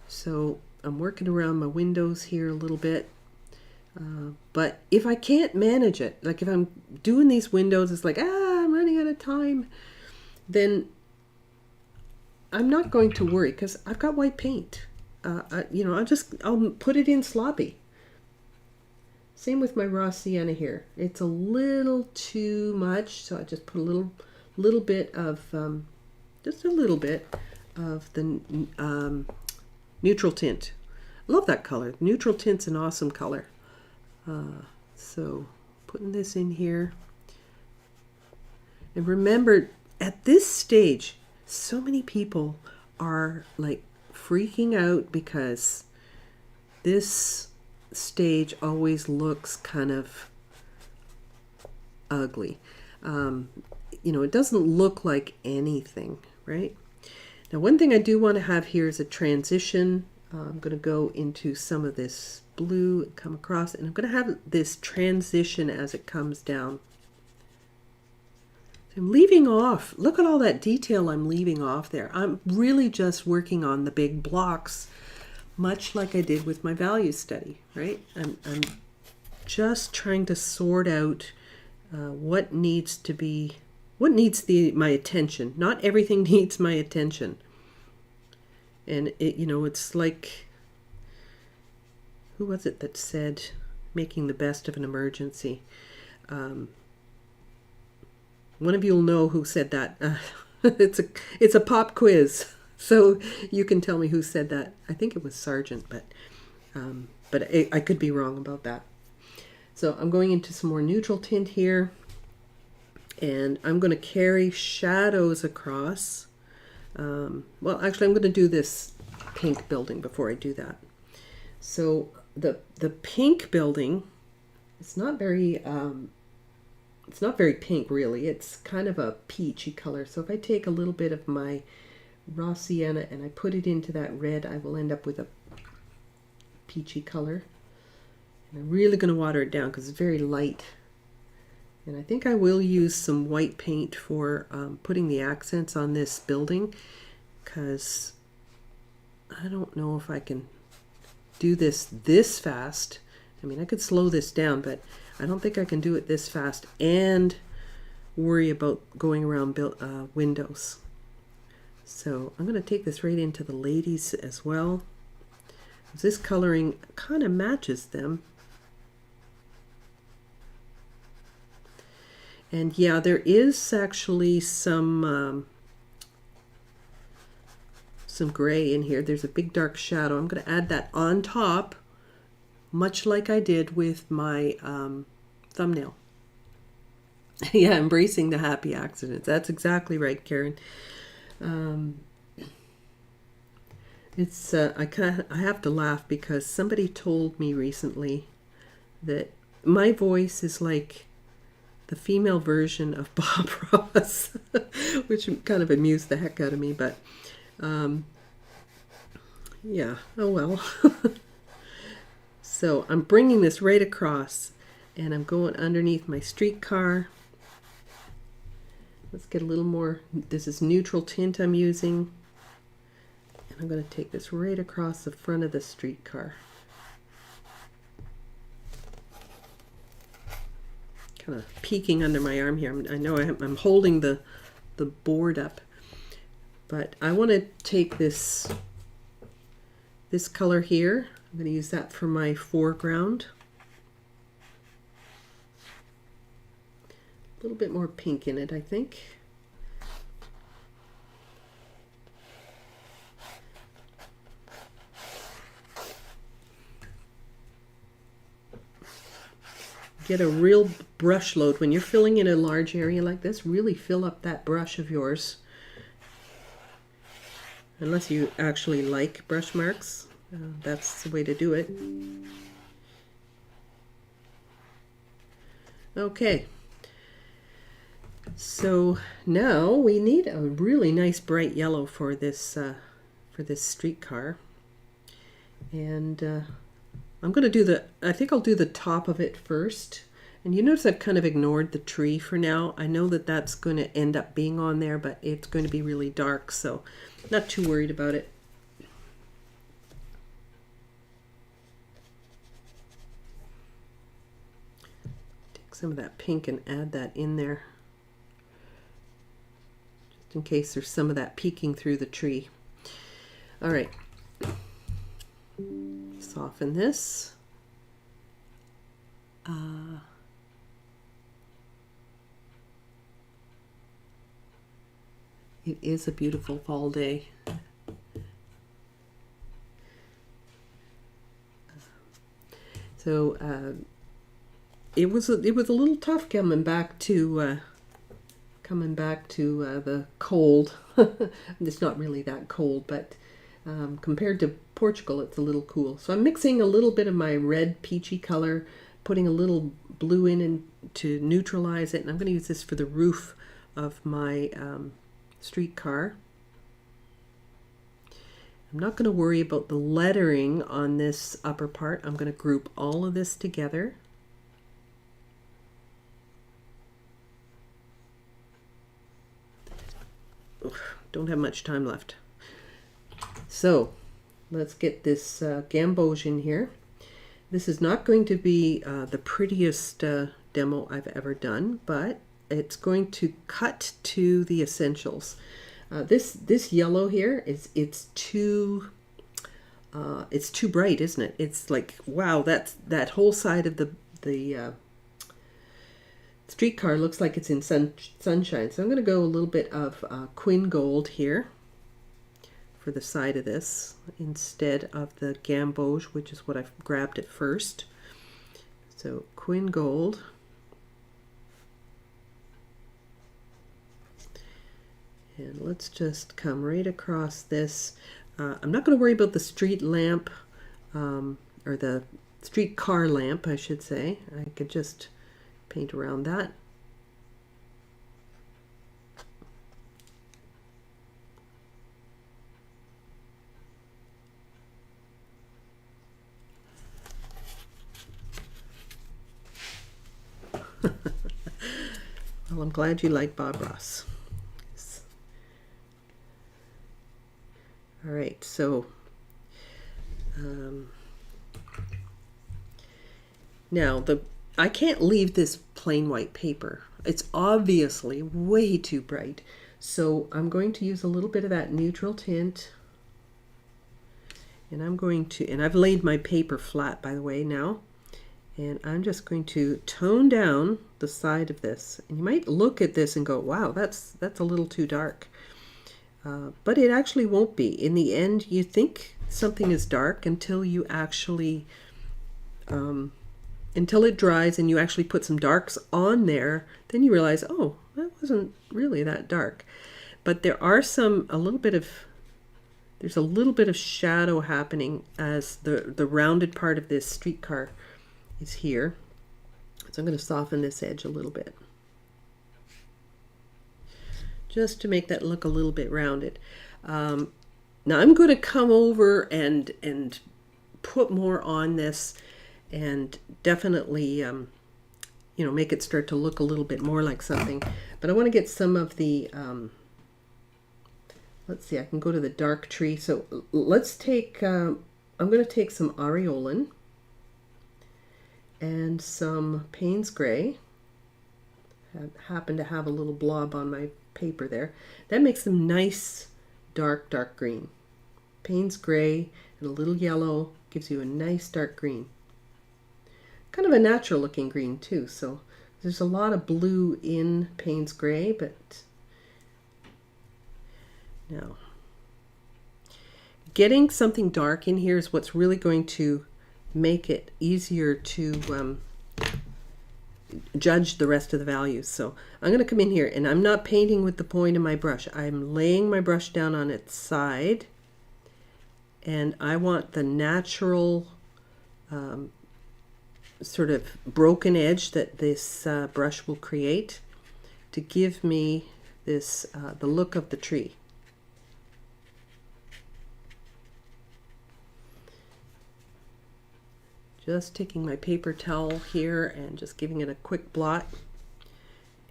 So I'm working around my windows here a little bit. But if I can't manage it, like if I'm doing these windows, it's like, I'm running out of time, then I'm not going to worry, because I've got white paint. I'll put it in sloppy. Same with my raw sienna here. It's a little too much, so I just put a little bit of, just a little bit of the neutral tint. I love that color. Neutral tint's an awesome color. So putting this in here. And remember, at this stage, so many people are like freaking out because this stage always looks kind of ugly. It doesn't look like anything, right? Now, one thing I do want to have here is a transition. I'm going to go into some of this blue and come across, and I'm going to have this transition as it comes down. So I'm leaving off, look at all that detail I'm leaving off there. I'm really just working on the big blocks, much like I did with my value study, right? I'm just trying to sort out what needs my attention. Not everything needs my attention. And it's like, who was it that said, making the best of an emergency? One of you will know who said that. It's a pop quiz, so you can tell me who said that. I think it was Sargent, but I could be wrong about that. So I'm going into some more neutral tint here, and I'm going to carry shadows across. Well, actually, I'm going to do this pink building before I do that. So the pink building, it's not very pink really. It's kind of a peachy color. So if I take a little bit of my raw sienna and I put it into that red, I will end up with a peachy color. And I'm really going to water it down because it's very light. And I think I will use some white paint for putting the accents on this building, because I don't know if I can do this fast. I mean, I could slow this down, but I don't think I can do it this fast and worry about going around windows. So I'm going to take this right into the ladies as well. This coloring kind of matches them. And yeah, there is actually some gray in here. There's a big dark shadow. I'm going to add that on top, much like I did with my thumbnail. Yeah, embracing the happy accidents. That's exactly right, Karen. I have to laugh because somebody told me recently that my voice is like the female version of Bob Ross, which kind of amused the heck out of me, but yeah, oh well. So I'm bringing this right across, and I'm going underneath my streetcar. Let's get a little more. This is neutral tint I'm using, and I'm going to take this right across the front of the streetcar. Kind of peeking under my arm here. I know I'm holding the board up, but I want to take this color here. I'm going to use that for my foreground. A little bit more pink in it, I think. Get a real brush load. When you're filling in a large area like this, really fill up that brush of yours. Unless you actually like brush marks. That's the way to do it. Okay. So now we need a really nice bright yellow for this streetcar, and I'm going to do I think I'll do the top of it first. And you notice I've kind of ignored the tree for now. I know that that's going to end up being on there, but it's going to be really dark, so not too worried about it. Take some of that pink and add that in there, just in case there's some of that peeking through the tree. All right. Soften this. It is a beautiful fall day. So it was a little tough coming back to the cold. It's not really that cold, but compared to Portugal, it's a little cool. So I'm mixing a little bit of my red peachy color, putting a little blue in to neutralize it, and I'm going to use this for the roof of my streetcar. I'm not going to worry about the lettering on this upper part. I'm going to group all of this together. Oof, don't have much time left. So let's get this gamboge in here. This is not going to be the prettiest demo I've ever done, but it's going to cut to the essentials. This yellow here it's too bright, isn't it? It's like, wow, that whole side of the streetcar looks like it's in sunshine. So I'm going to go a little bit of Quin Gold here for the side of this instead of the gamboge, which is what I've grabbed at first. So Quin Gold. And let's just come right across this. I'm not going to worry about the street lamp, or the streetcar lamp, I should say. I could just paint around that. Well, I'm glad you like Bob Ross. All right, so now I can't leave this plain white paper. It's obviously way too bright. So I'm going to use a little bit of that neutral tint. And and I've laid my paper flat, by the way, now. And I'm just going to tone down the side of this. And you might look at this and go, wow, that's a little too dark. But it actually won't be. In the end, you think something is dark until you actually, until it dries and you actually put some darks on there, then you realize, oh, that wasn't really that dark. But there are there's a little bit of shadow happening as the rounded part of this streetcar is here. So I'm going to soften this edge a little bit, just to make that look a little bit rounded. Now I'm going to come over and put more on this, and definitely make it start to look a little bit more like something. But I want to get some of the let's see, I can go to the dark tree. So let's take I'm going to take some aureolin and some Payne's gray. I happen to have a little blob on my paper there. That makes them nice dark green. Payne's gray and a little yellow gives you a nice dark green. Kind of a natural looking green too. So there's a lot of blue in Payne's gray, but now getting something dark in here is what's really going to make it easier to judge the rest of the values. So I'm going to come in here, and I'm not painting with the point of my brush. I'm laying my brush down on its side, and I want the natural sort of broken edge that this brush will create to give me this the look of the tree. Just taking my paper towel here and just giving it a quick blot,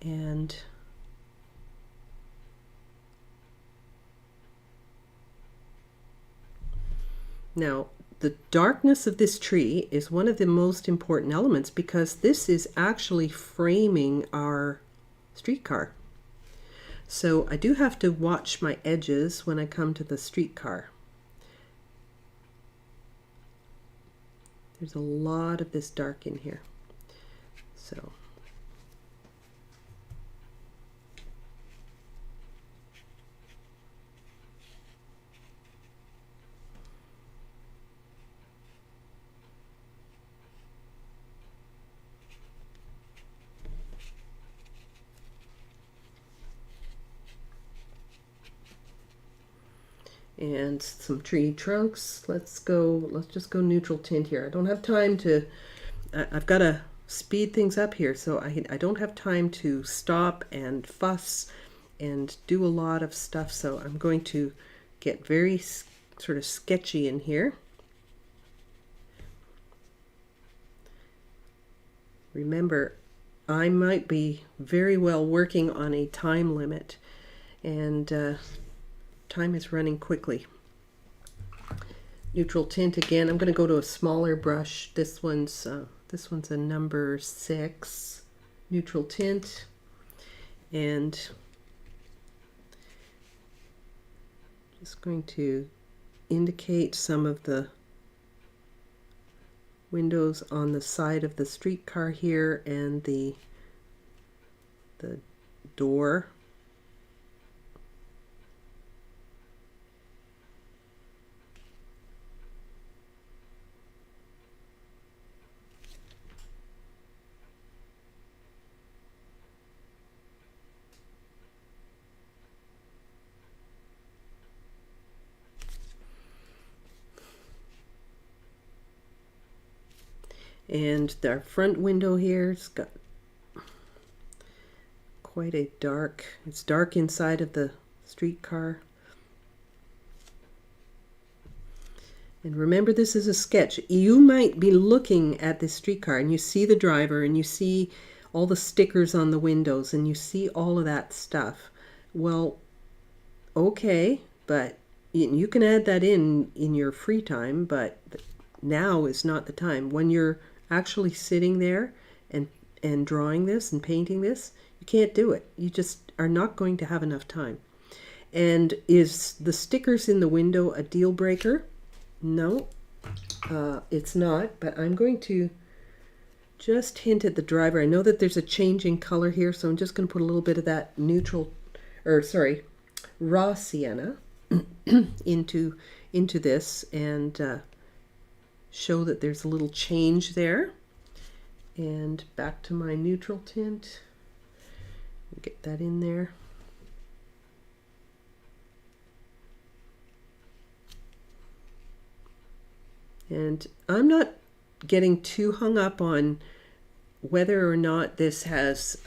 and now the darkness of this tree is one of the most important elements because this is actually framing our streetcar. So I do have to watch my edges when I come to the streetcar. There's a lot of this dark in here. So and some tree trunks. Let's just go neutral tint here. I don't have time to, I've got to speed things up here, so I don't have time to stop and fuss and do a lot of stuff, so I'm going to get very sort of sketchy in here. Remember, I might be very well working on a time limit, and time is running quickly. Neutral tint again. I'm going to go to a smaller brush. This one's a number 6 neutral tint, and just going to indicate some of the windows on the side of the streetcar here and the door. And our front window here has got quite a dark, it's dark inside of the streetcar. And remember, this is a sketch. You might be looking at this streetcar and you see the driver and you see all the stickers on the windows and you see all of that stuff. Well, okay, but you can add that in your free time, but now is not the time. When you're actually sitting there and drawing this and painting this, you can't do it. You just are not going to have enough time. And is the stickers in the window a deal breaker? No, it's not, but I'm going to just hint at the driver. I know that there's a change in color here, so I'm just going to put a little bit of that raw sienna into this, and show that there's a little change there. And back to my neutral tint, get that in there. And I'm not getting too hung up on whether or not this has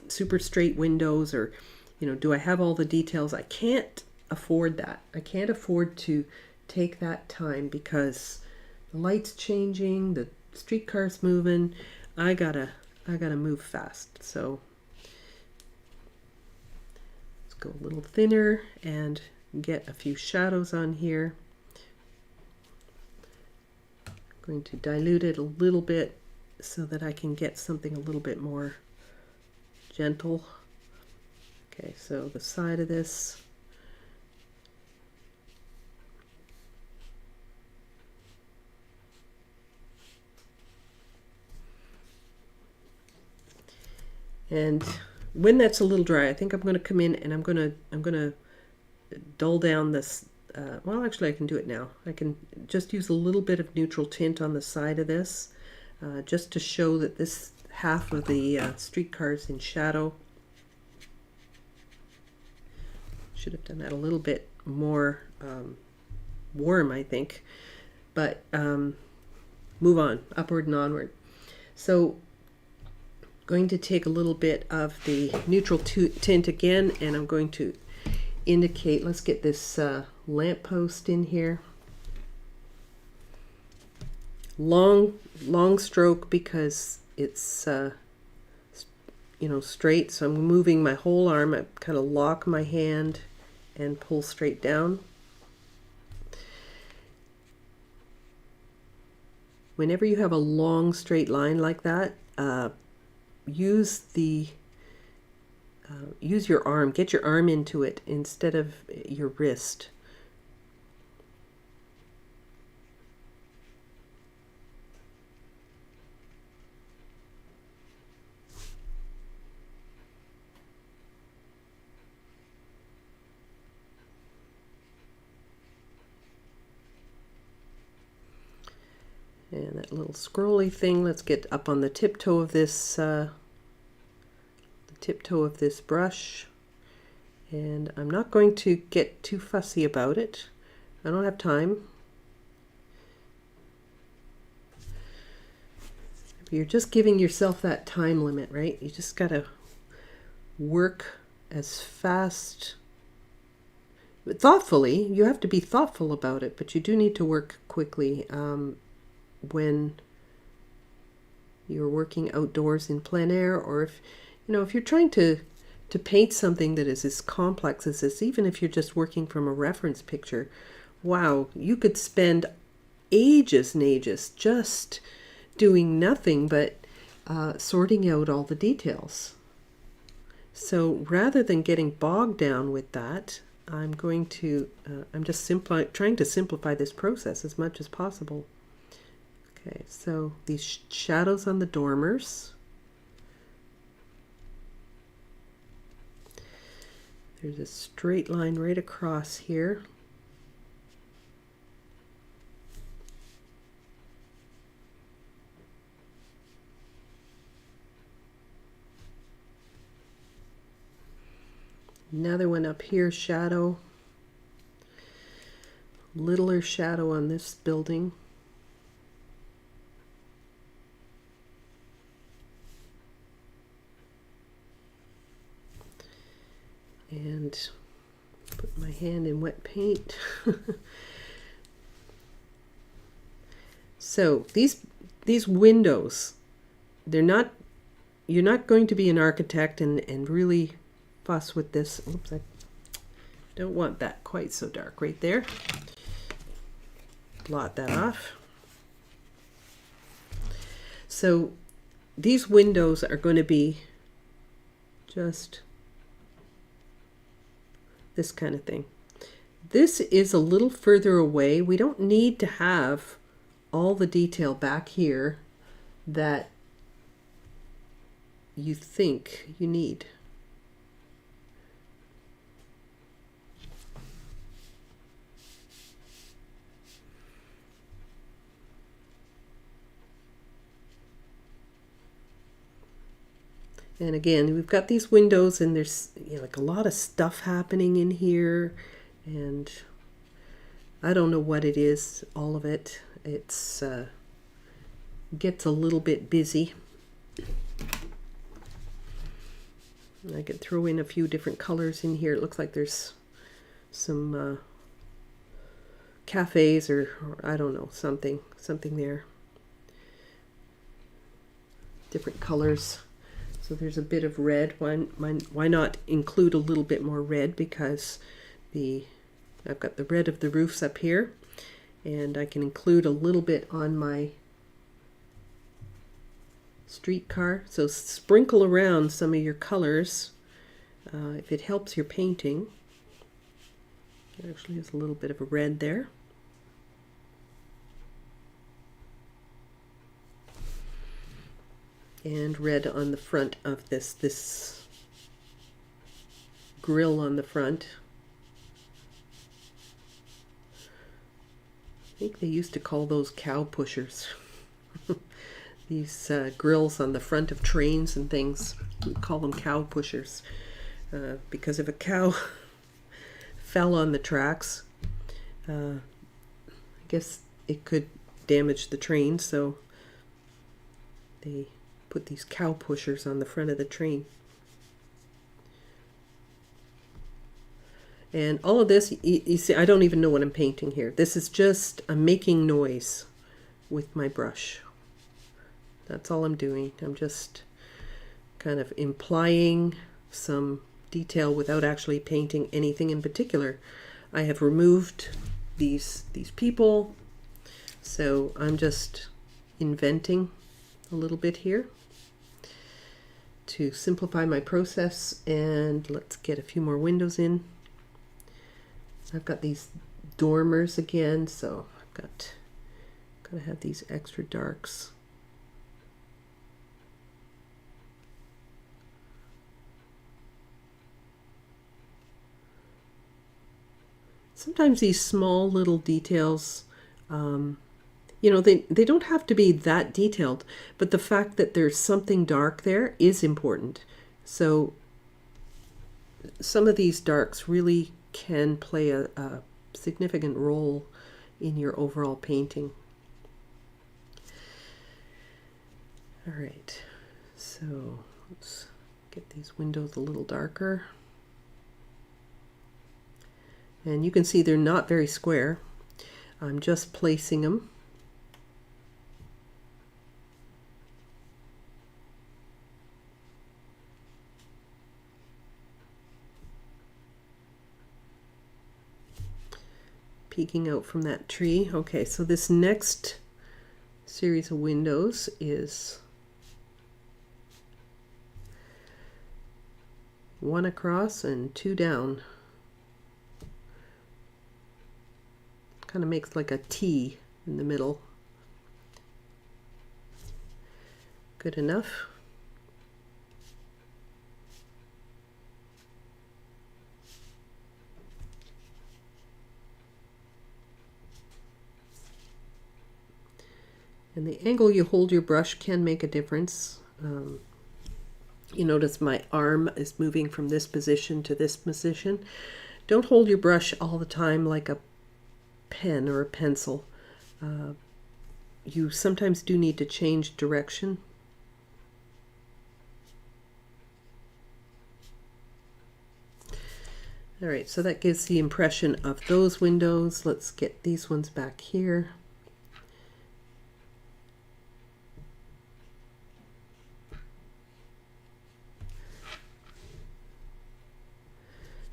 super straight windows, or do I have all the details. I can't afford that. I can't afford to take that time because the light's changing, the streetcar's moving. I gotta move fast. So let's go a little thinner and get a few shadows on here. I'm going to dilute it a little bit so that I can get something a little bit more gentle. Okay, so the side of this. And when that's a little dry, I think I'm going to come in and I'm going to dull down this. Well, actually, I can do it now. I can just use a little bit of neutral tint on the side of this, just to show that this half of the streetcar is in shadow. Should have done that a little bit more warm, I think. But move on, upward and onward. So going to take a little bit of the neutral tint again, and I'm going to indicate, let's get this lamppost in here. Long stroke because it's you know, straight, so I'm moving my whole arm. I kind of lock my hand and pull straight down. Whenever you have a long straight line like that, use your arm. Get your arm into it instead of your wrist. And that little scrolly thing, let's get up on the tiptoe of this brush. And I'm not going to get too fussy about it. I don't have time. You're just giving yourself that time limit, right? You just gotta work as fast, but thoughtfully. You have to be thoughtful about it, but you do need to work quickly. When you're working outdoors in plein air, or if you're trying to paint something that is as complex as this, even if you're just working from a reference picture, wow, you could spend ages and ages just doing nothing but sorting out all the details. So rather than getting bogged down with that, I'm just trying to simplify this process as much as possible. Okay, so these shadows on the dormers. There's a straight line right across here. Another one up here, shadow. Littler shadow on this building. And put my hand in wet paint. So these windows, you're not going to be an architect and really fuss with this. Oops, I don't want that quite so dark right there. Blot that off. So these windows are going to be just this kind of thing. This is a little further away. We don't need to have all the detail back here that you think you need. And again, we've got these windows, and there's like a lot of stuff happening in here, and I don't know what it is, all of it. It's gets a little bit busy. I could throw in a few different colors in here. It looks like there's some cafes or I don't know, something there. Different colors. So there's a bit of red. Why not include a little bit more red, because I've got the red of the roofs up here, and I can include a little bit on my streetcar. So sprinkle around some of your colors if it helps your painting. It actually has a little bit of a red there. And red on the front of this grill on the front. I think they used to call those cow pushers. These grills on the front of trains and things, we call them cow pushers, because if a cow fell on the tracks, guess it could damage the train, so they put these cow pushers on the front of the train. And all of this, you see, I don't even know what I'm painting here. This is just, I'm making noise with my brush. That's all I'm doing. I'm just kind of implying some detail without actually painting anything in particular. I have removed these people, so I'm just inventing a little bit here to simplify my process. And let's get a few more windows in. I've got these dormers again, so I've got to have these extra darks. Sometimes these small little details, you know, they don't have to be that detailed, but the fact that there's something dark there is important. So some of these darks really can play a significant role in your overall painting. All right, so let's get these windows a little darker. And you can see they're not very square. I'm just placing them. Peeking out from that tree. Okay, so this next series of windows is one across and two down. Kind of makes like a T in the middle. Good enough. And the angle you hold your brush can make a difference. You notice my arm is moving from this position to this position. Don't hold your brush all the time like a pen or a pencil. You sometimes do need to change direction. All right, so that gives the impression of those windows. Let's get these ones back here.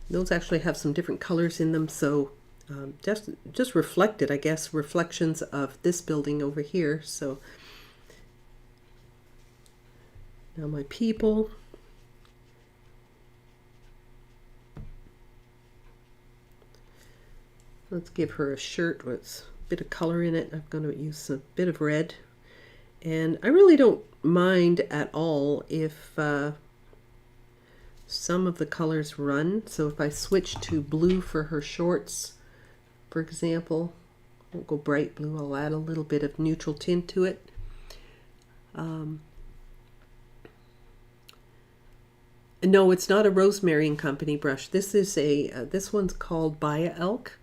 Those actually have some different colors in them, so just reflected, I guess, reflections of this building over here. So now my people. Let's give her a shirt with a bit of color in it. I'm going to use a bit of red. And I really don't mind at all if some of the colors run. So if I switch to blue for her shorts, for example, I won't go bright blue, I'll add a little bit of neutral tint to it. No, it's not a Rosemary and Company brush. This is a, this one's called Baya Elk.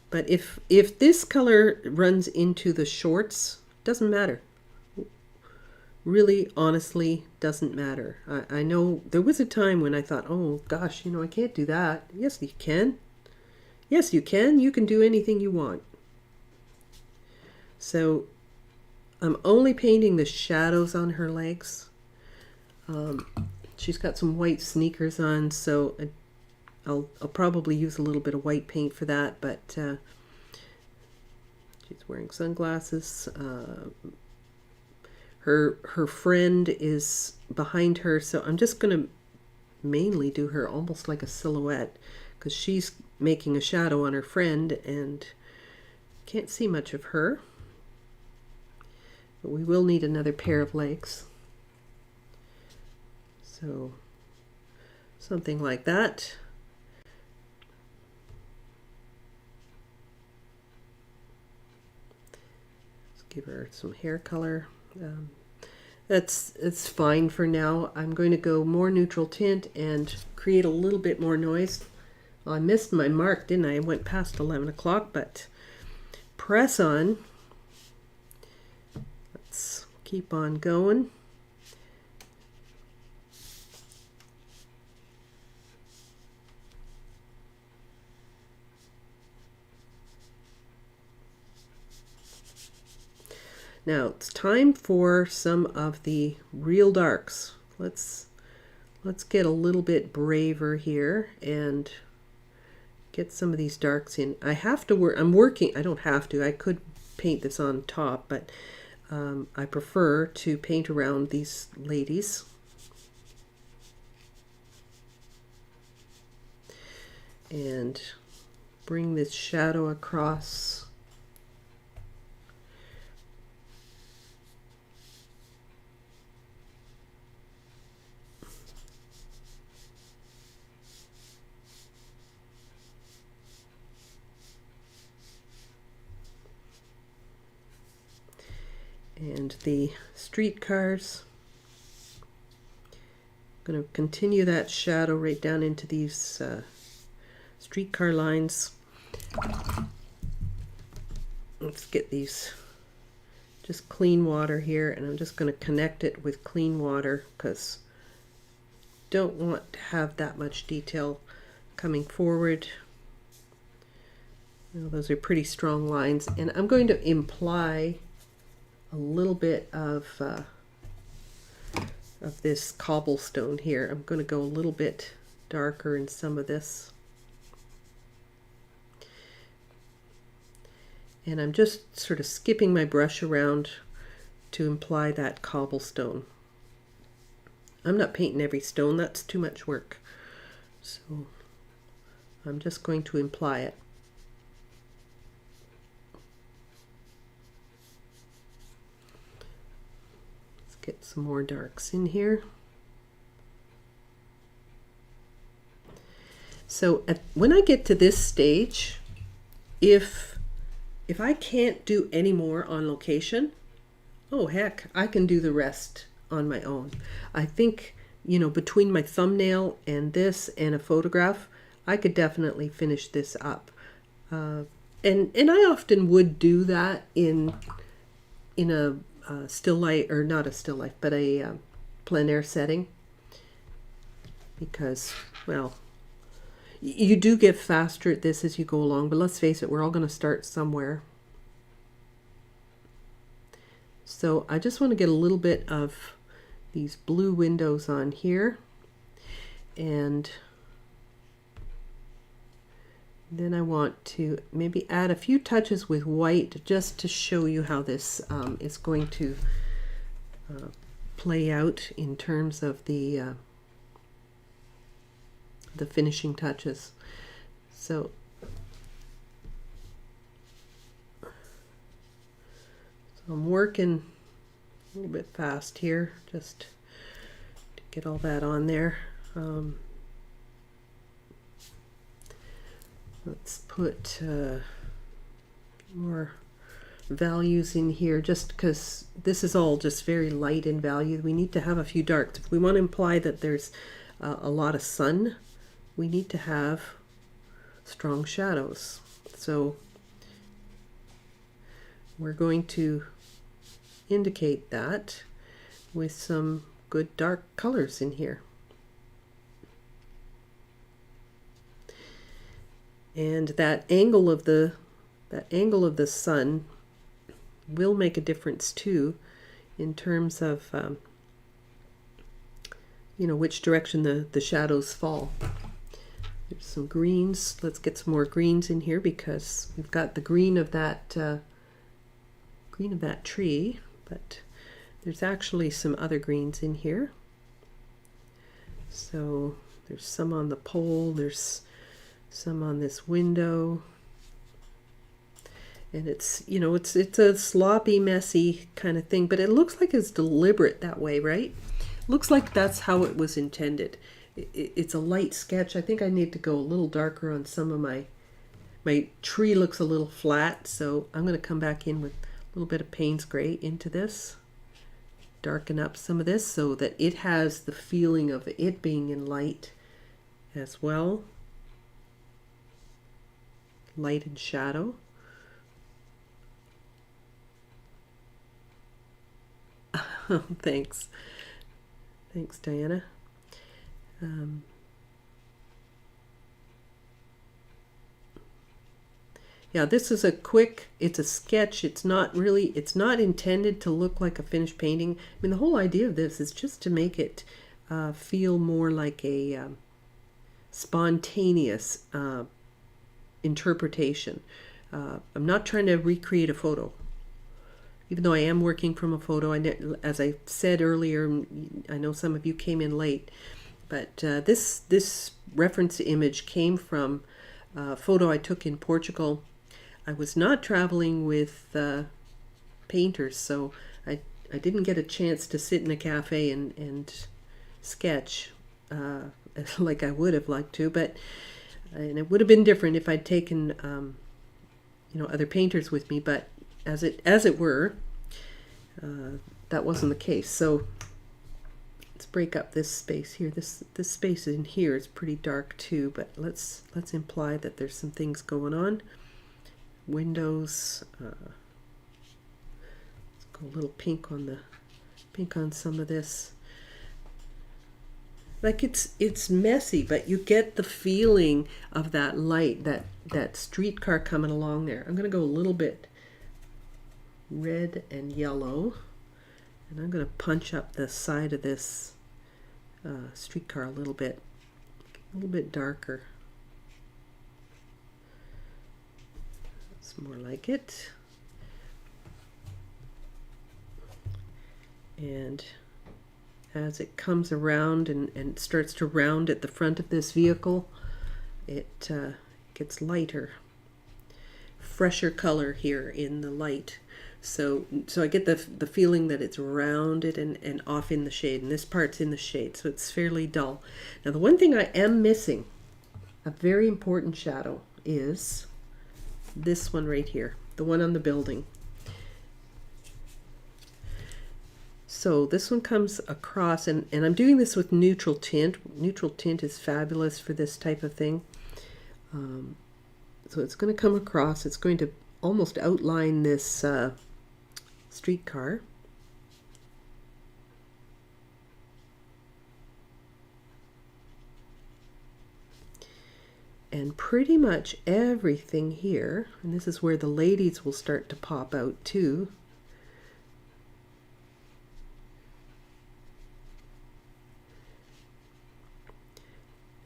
But if this color runs into the shorts, doesn't matter. Really, honestly, doesn't matter. I know there was a time when I thought, oh gosh, you know, I can't do that. Yes, you can. Yes, you can. You can do anything you want. So I'm only painting the shadows on her legs. She's got some white sneakers on, so I'll probably use a little bit of white paint for that, but she's wearing sunglasses. Her friend is behind her, so I'm just going to mainly do her almost like a silhouette, because she's making a shadow on her friend and can't see much of her. But we will need another pair of legs. So something like that. Let's give her some hair color. It's fine for now. I'm going to go more neutral tint and create a little bit more noise Well, I missed my mark, didn't I? I went past 11 o'clock, but press on. Let's keep on going. Now it's time for some of the real darks. Let's get a little bit braver here and get some of these darks in. I have to work, I don't have to, I could paint this on top, but I prefer to paint around these ladies. And bring this shadow across. And the streetcars. I'm going to continue that shadow right down into these streetcar lines. Let's get these, just clean water here, and I'm just going to connect it with clean water because don't want to have that much detail coming forward. Well, those are pretty strong lines, and I'm going to imply a little bit of this cobblestone here. I'm going to go a little bit darker in some of this. And I'm just sort of skipping my brush around to imply that cobblestone. I'm not painting every stone, that's too much work. So I'm just going to imply it. Let's get some more darks in here. So when I get to this stage, if I can't do any more on location, oh heck, I can do the rest on my own. I think, you know, between my thumbnail and this and a photograph, I could definitely finish this up. And I often would do that in a still life, or not a still life, but a plein air setting, because, well, you do get faster at this as you go along, but let's face it, we're all going to start somewhere. So I just want to get a little bit of these blue windows on here, and then I want to maybe add a few touches with white just to show you how this is going to play out in terms of the finishing touches. So I'm working a little bit fast here just to get all that on there. Let's put more values in here, just because this is all just very light in value. We need to have a few darks. If we want to imply that there's a lot of sun, we need to have strong shadows. So we're going to indicate that with some good dark colors in here. And that angle of the sun will make a difference too, in terms of you know, which direction the shadows fall. There's some greens. Let's get some more greens in here, because we've got the green of that tree, but there's actually some other greens in here. So there's some on the pole, there's some on this window, and it's, you know, it's a sloppy, messy kind of thing, but it looks like it's deliberate that way, right? Looks like that's how it was intended. It's a light sketch. I think I need to go a little darker on some of my tree. Looks a little flat, so I'm going to come back in with a little bit of Payne's gray into this, darken up some of this so that it has the feeling of it being in light as well. light and shadow. Thanks. Thanks, Diana. Yeah, this is a quick, it's a sketch. It's not intended to look like a finished painting. I mean, the whole idea of this is just to make it feel more like a spontaneous interpretation. I'm not trying to recreate a photo. Even though I am working from a photo, as I said earlier, I know some of you came in late, but this reference image came from a photo I took in Portugal. I was not traveling with painters, so I didn't get a chance to sit in a cafe and sketch like I would have liked to, and it would have been different if I'd taken other painters with me, but as it were, that wasn't the case. So let's break up this space here. This space in here is pretty dark too, but let's imply that there's some things going on. Windows. Let's go a little pink on some of this. Like it's messy, but you get the feeling of that light, that streetcar coming along there. I'm going to go a little bit red and yellow, and I'm going to punch up the side of this streetcar a little bit darker. That's more like it. And as it comes around and starts to round at the front of this vehicle, it gets lighter, fresher color here in the light. So I get the feeling that it's rounded and off in the shade, and this part's in the shade, so it's fairly dull. Now the one thing I am missing, a very important shadow, is this one right here, the one on the building. So this one comes across, and I'm doing this with neutral tint. Neutral tint is fabulous for this type of thing. So it's going to come across, it's going to almost outline this streetcar. And pretty much everything here, and this is where the ladies will start to pop out too.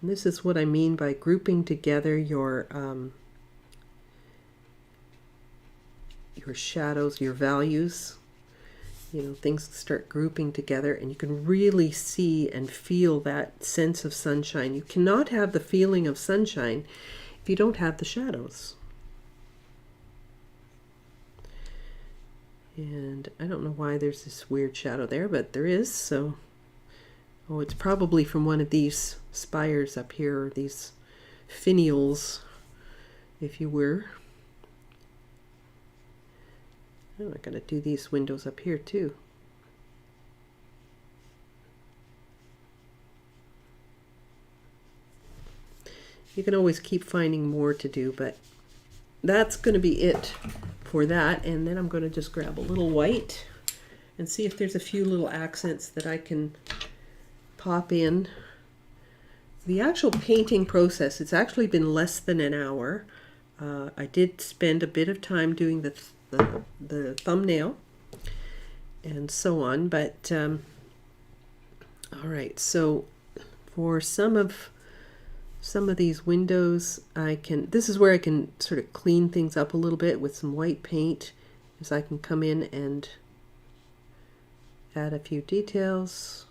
And this is what I mean by grouping together your shadows, your values. You know, things start grouping together, and you can really see and feel that sense of sunshine. You cannot have the feeling of sunshine if you don't have the shadows. And I don't know why there's this weird shadow there, but there is. So, oh, it's probably from one of these spires up here, or these finials, if you were. Oh, I gotta do these windows up here too. You can always keep finding more to do, but that's going to be it for that. And then I'm going to just grab a little white and see if there's a few little accents that I can pop in. The actual painting process, it's actually been less than an hour. I did spend a bit of time doing the thumbnail and so on, but all right, so for some of these windows, this is where I can sort of clean things up a little bit with some white paint, as I can come in and add a few details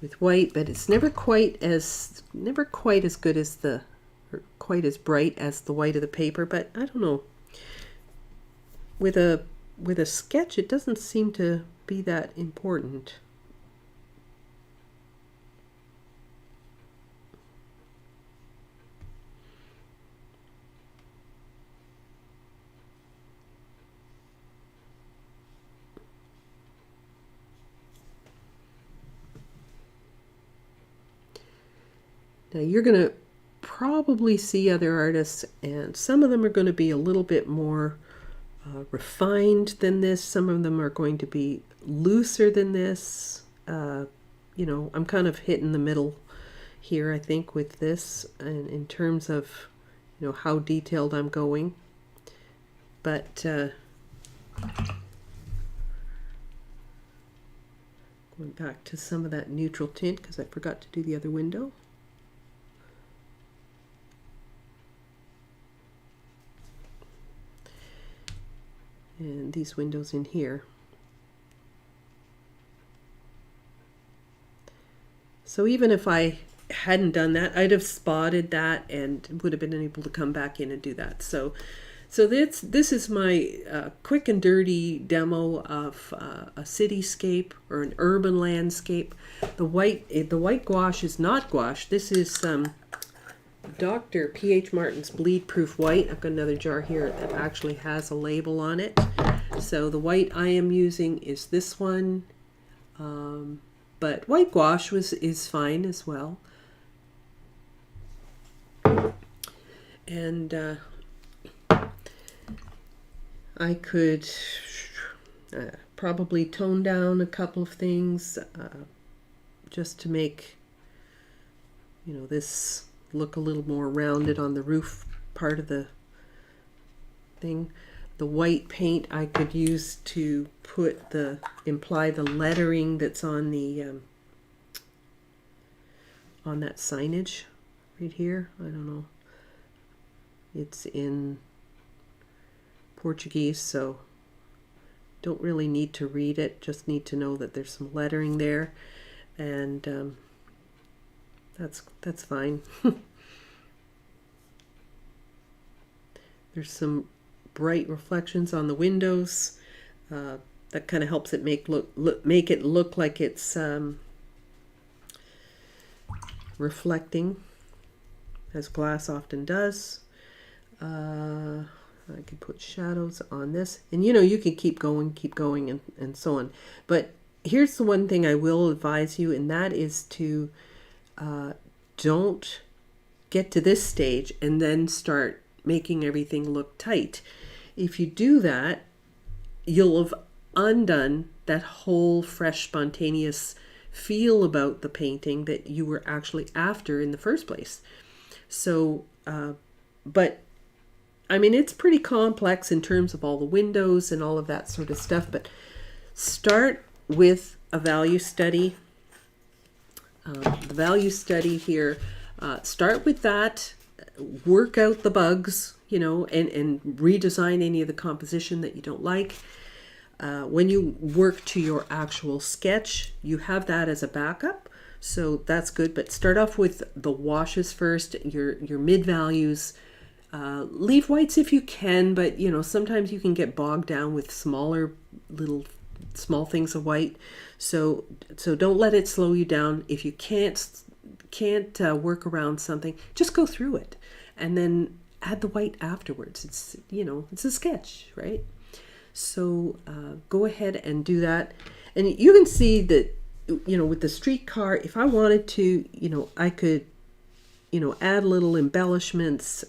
with white, but it's never quite as good as or quite as bright as the white of the paper. But I don't know, with a sketch it doesn't seem to be that important. Now you're going to probably see other artists, and some of them are going to be a little bit more refined than this. Some of them are going to be looser than this. You know, I'm kind of hitting the middle here, I think, with this, and in terms of, you know, how detailed I'm going. But going back to some of that neutral tint because I forgot to do the other window. And these windows in here. So even if I hadn't done that, I'd have spotted that and would have been able to come back in and do that. So this is my quick and dirty demo of a cityscape or an urban landscape. The white gouache is not gouache. This is Dr. P.H. Martin's Bleed Proof White. I've got another jar here that actually has a label on it. So the white I am using is this one, but white gouache is fine as well. And I could probably tone down a couple of things just to make, you know, this look a little more rounded on the roof part of the thing. The white paint I could use to imply the lettering that's on the on that signage right here. I don't know. It's in Portuguese, so don't really need to read it, just need to know that there's some lettering there, and that's fine. There's some bright reflections on the windows that kind of helps it make it look like it's reflecting, as glass often does. I can put shadows on this, and you know, you can keep going and so on. But here's the one thing I will advise you, and that is to don't get to this stage and then start making everything look tight. If you do that, you'll have undone that whole fresh, spontaneous feel about the painting that you were actually after in the first place. So, but I mean, it's pretty complex in terms of all the windows and all of that sort of stuff, but start with a value study. The value study here, start with that, work out the bugs, you know, and redesign any of the composition that you don't like. When you work to your actual sketch, you have that as a backup, so that's good, but start off with the washes first, your mid values. Leave whites if you can, but you know, sometimes you can get bogged down with small things of white. So don't let it slow you down. If you can't work around something, just go through it and then add the white afterwards. It's, you know, it's a sketch, right? So go ahead and do that. And you can see that, you know, with the streetcar, if I wanted to, you know, I could, you know, add little embellishments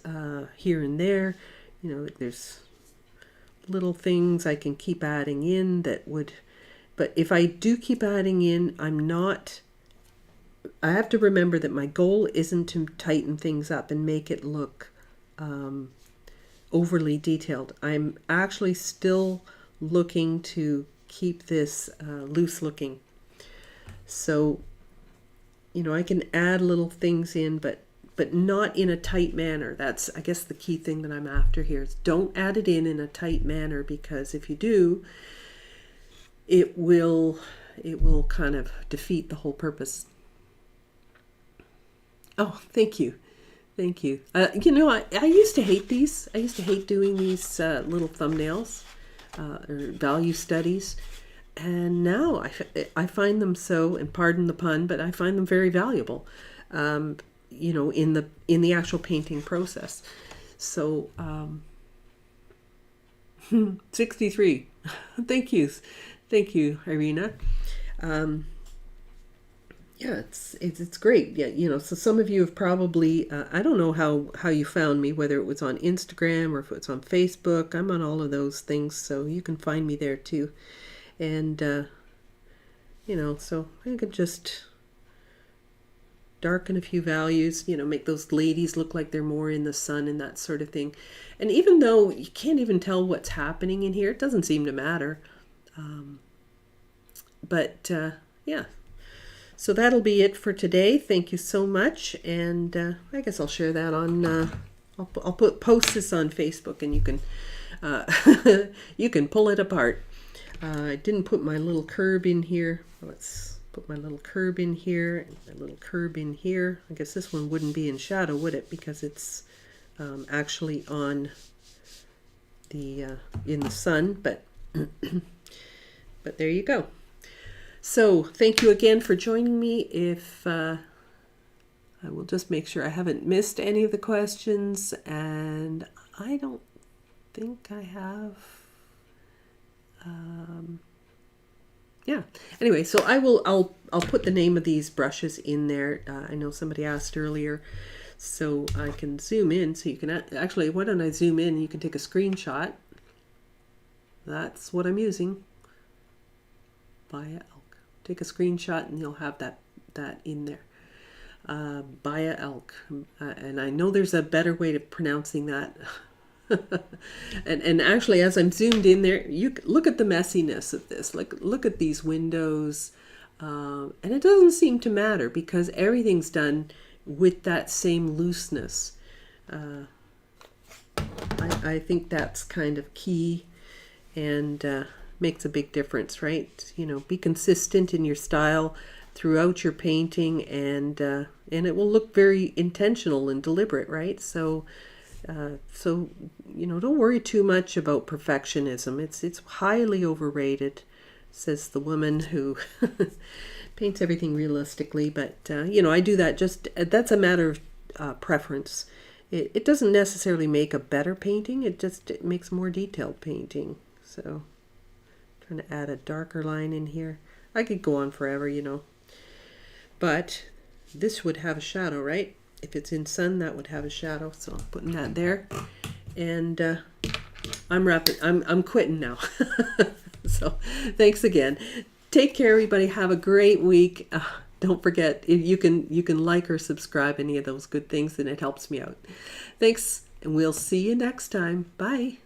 here and there. You know, there's little things I can keep adding in that would, but if I do keep adding in, I have to remember that my goal isn't to tighten things up and make it look overly detailed. I'm actually still looking to keep this loose looking. So, you know, I can add little things in, but not in a tight manner. That's, I guess, the key thing that I'm after here is don't add it in a tight manner, because if you do, it will kind of defeat the whole purpose. Oh, thank you. Thank you. You know, I used to hate these. I used to hate doing these little thumbnails or value studies. And now I find them so, and pardon the pun, but I find them very valuable, you know, in the actual painting process. So, 63. Thank you. Thank you, Irina. Yeah, it's great. Yeah, so some of you have probably I don't know how you found me, whether it was on Instagram or if it's on Facebook. I'm on all of those things, so you can find me there too. And so I could just darken a few values, make those ladies look like they're more in the sun and that sort of thing. And even though you can't even tell what's happening in here, it doesn't seem to matter. But yeah. So that'll be it for today. Thank you so much, and I guess I'll share that on. I'll post this on Facebook, and you can you can pull it apart. I didn't put my little curb in here. Let's put my little curb in here, and my little curb in here. I guess this one wouldn't be in shadow, would it? Because it's actually on the in the sun, but but there you go. So thank you again for joining me. If I will just make sure I haven't missed any of the questions, and I don't think I have. Yeah. Anyway, so I'll put the name of these brushes in there. I know somebody asked earlier, so I can zoom in. So you can actually, why don't I zoom in? You can take a screenshot. That's what I'm using. Baya Elk. Take a screenshot and you'll have that in there. Baya Elk. And I know there's a better way of pronouncing that. and actually, as I'm zoomed in there, you look at the messiness of this. Look at these windows. And it doesn't seem to matter because everything's done with that same looseness. I think that's kind of key and makes a big difference, right? Be consistent in your style throughout your painting, and it will look very intentional and deliberate, right? So don't worry too much about perfectionism. It's highly overrated, says the woman who paints everything realistically. But I do that that's a matter of preference. It doesn't necessarily make a better painting. It makes more detailed painting. So trying to add a darker line in here. I could go on forever, but this would have a shadow, right? If it's in sun, that would have a shadow. So I'm putting that there, and I'm quitting now. So thanks again. Take care, everybody. Have a great week. Don't forget, if you can like or subscribe, any of those good things, and it helps me out. Thanks, and we'll see you next time. Bye.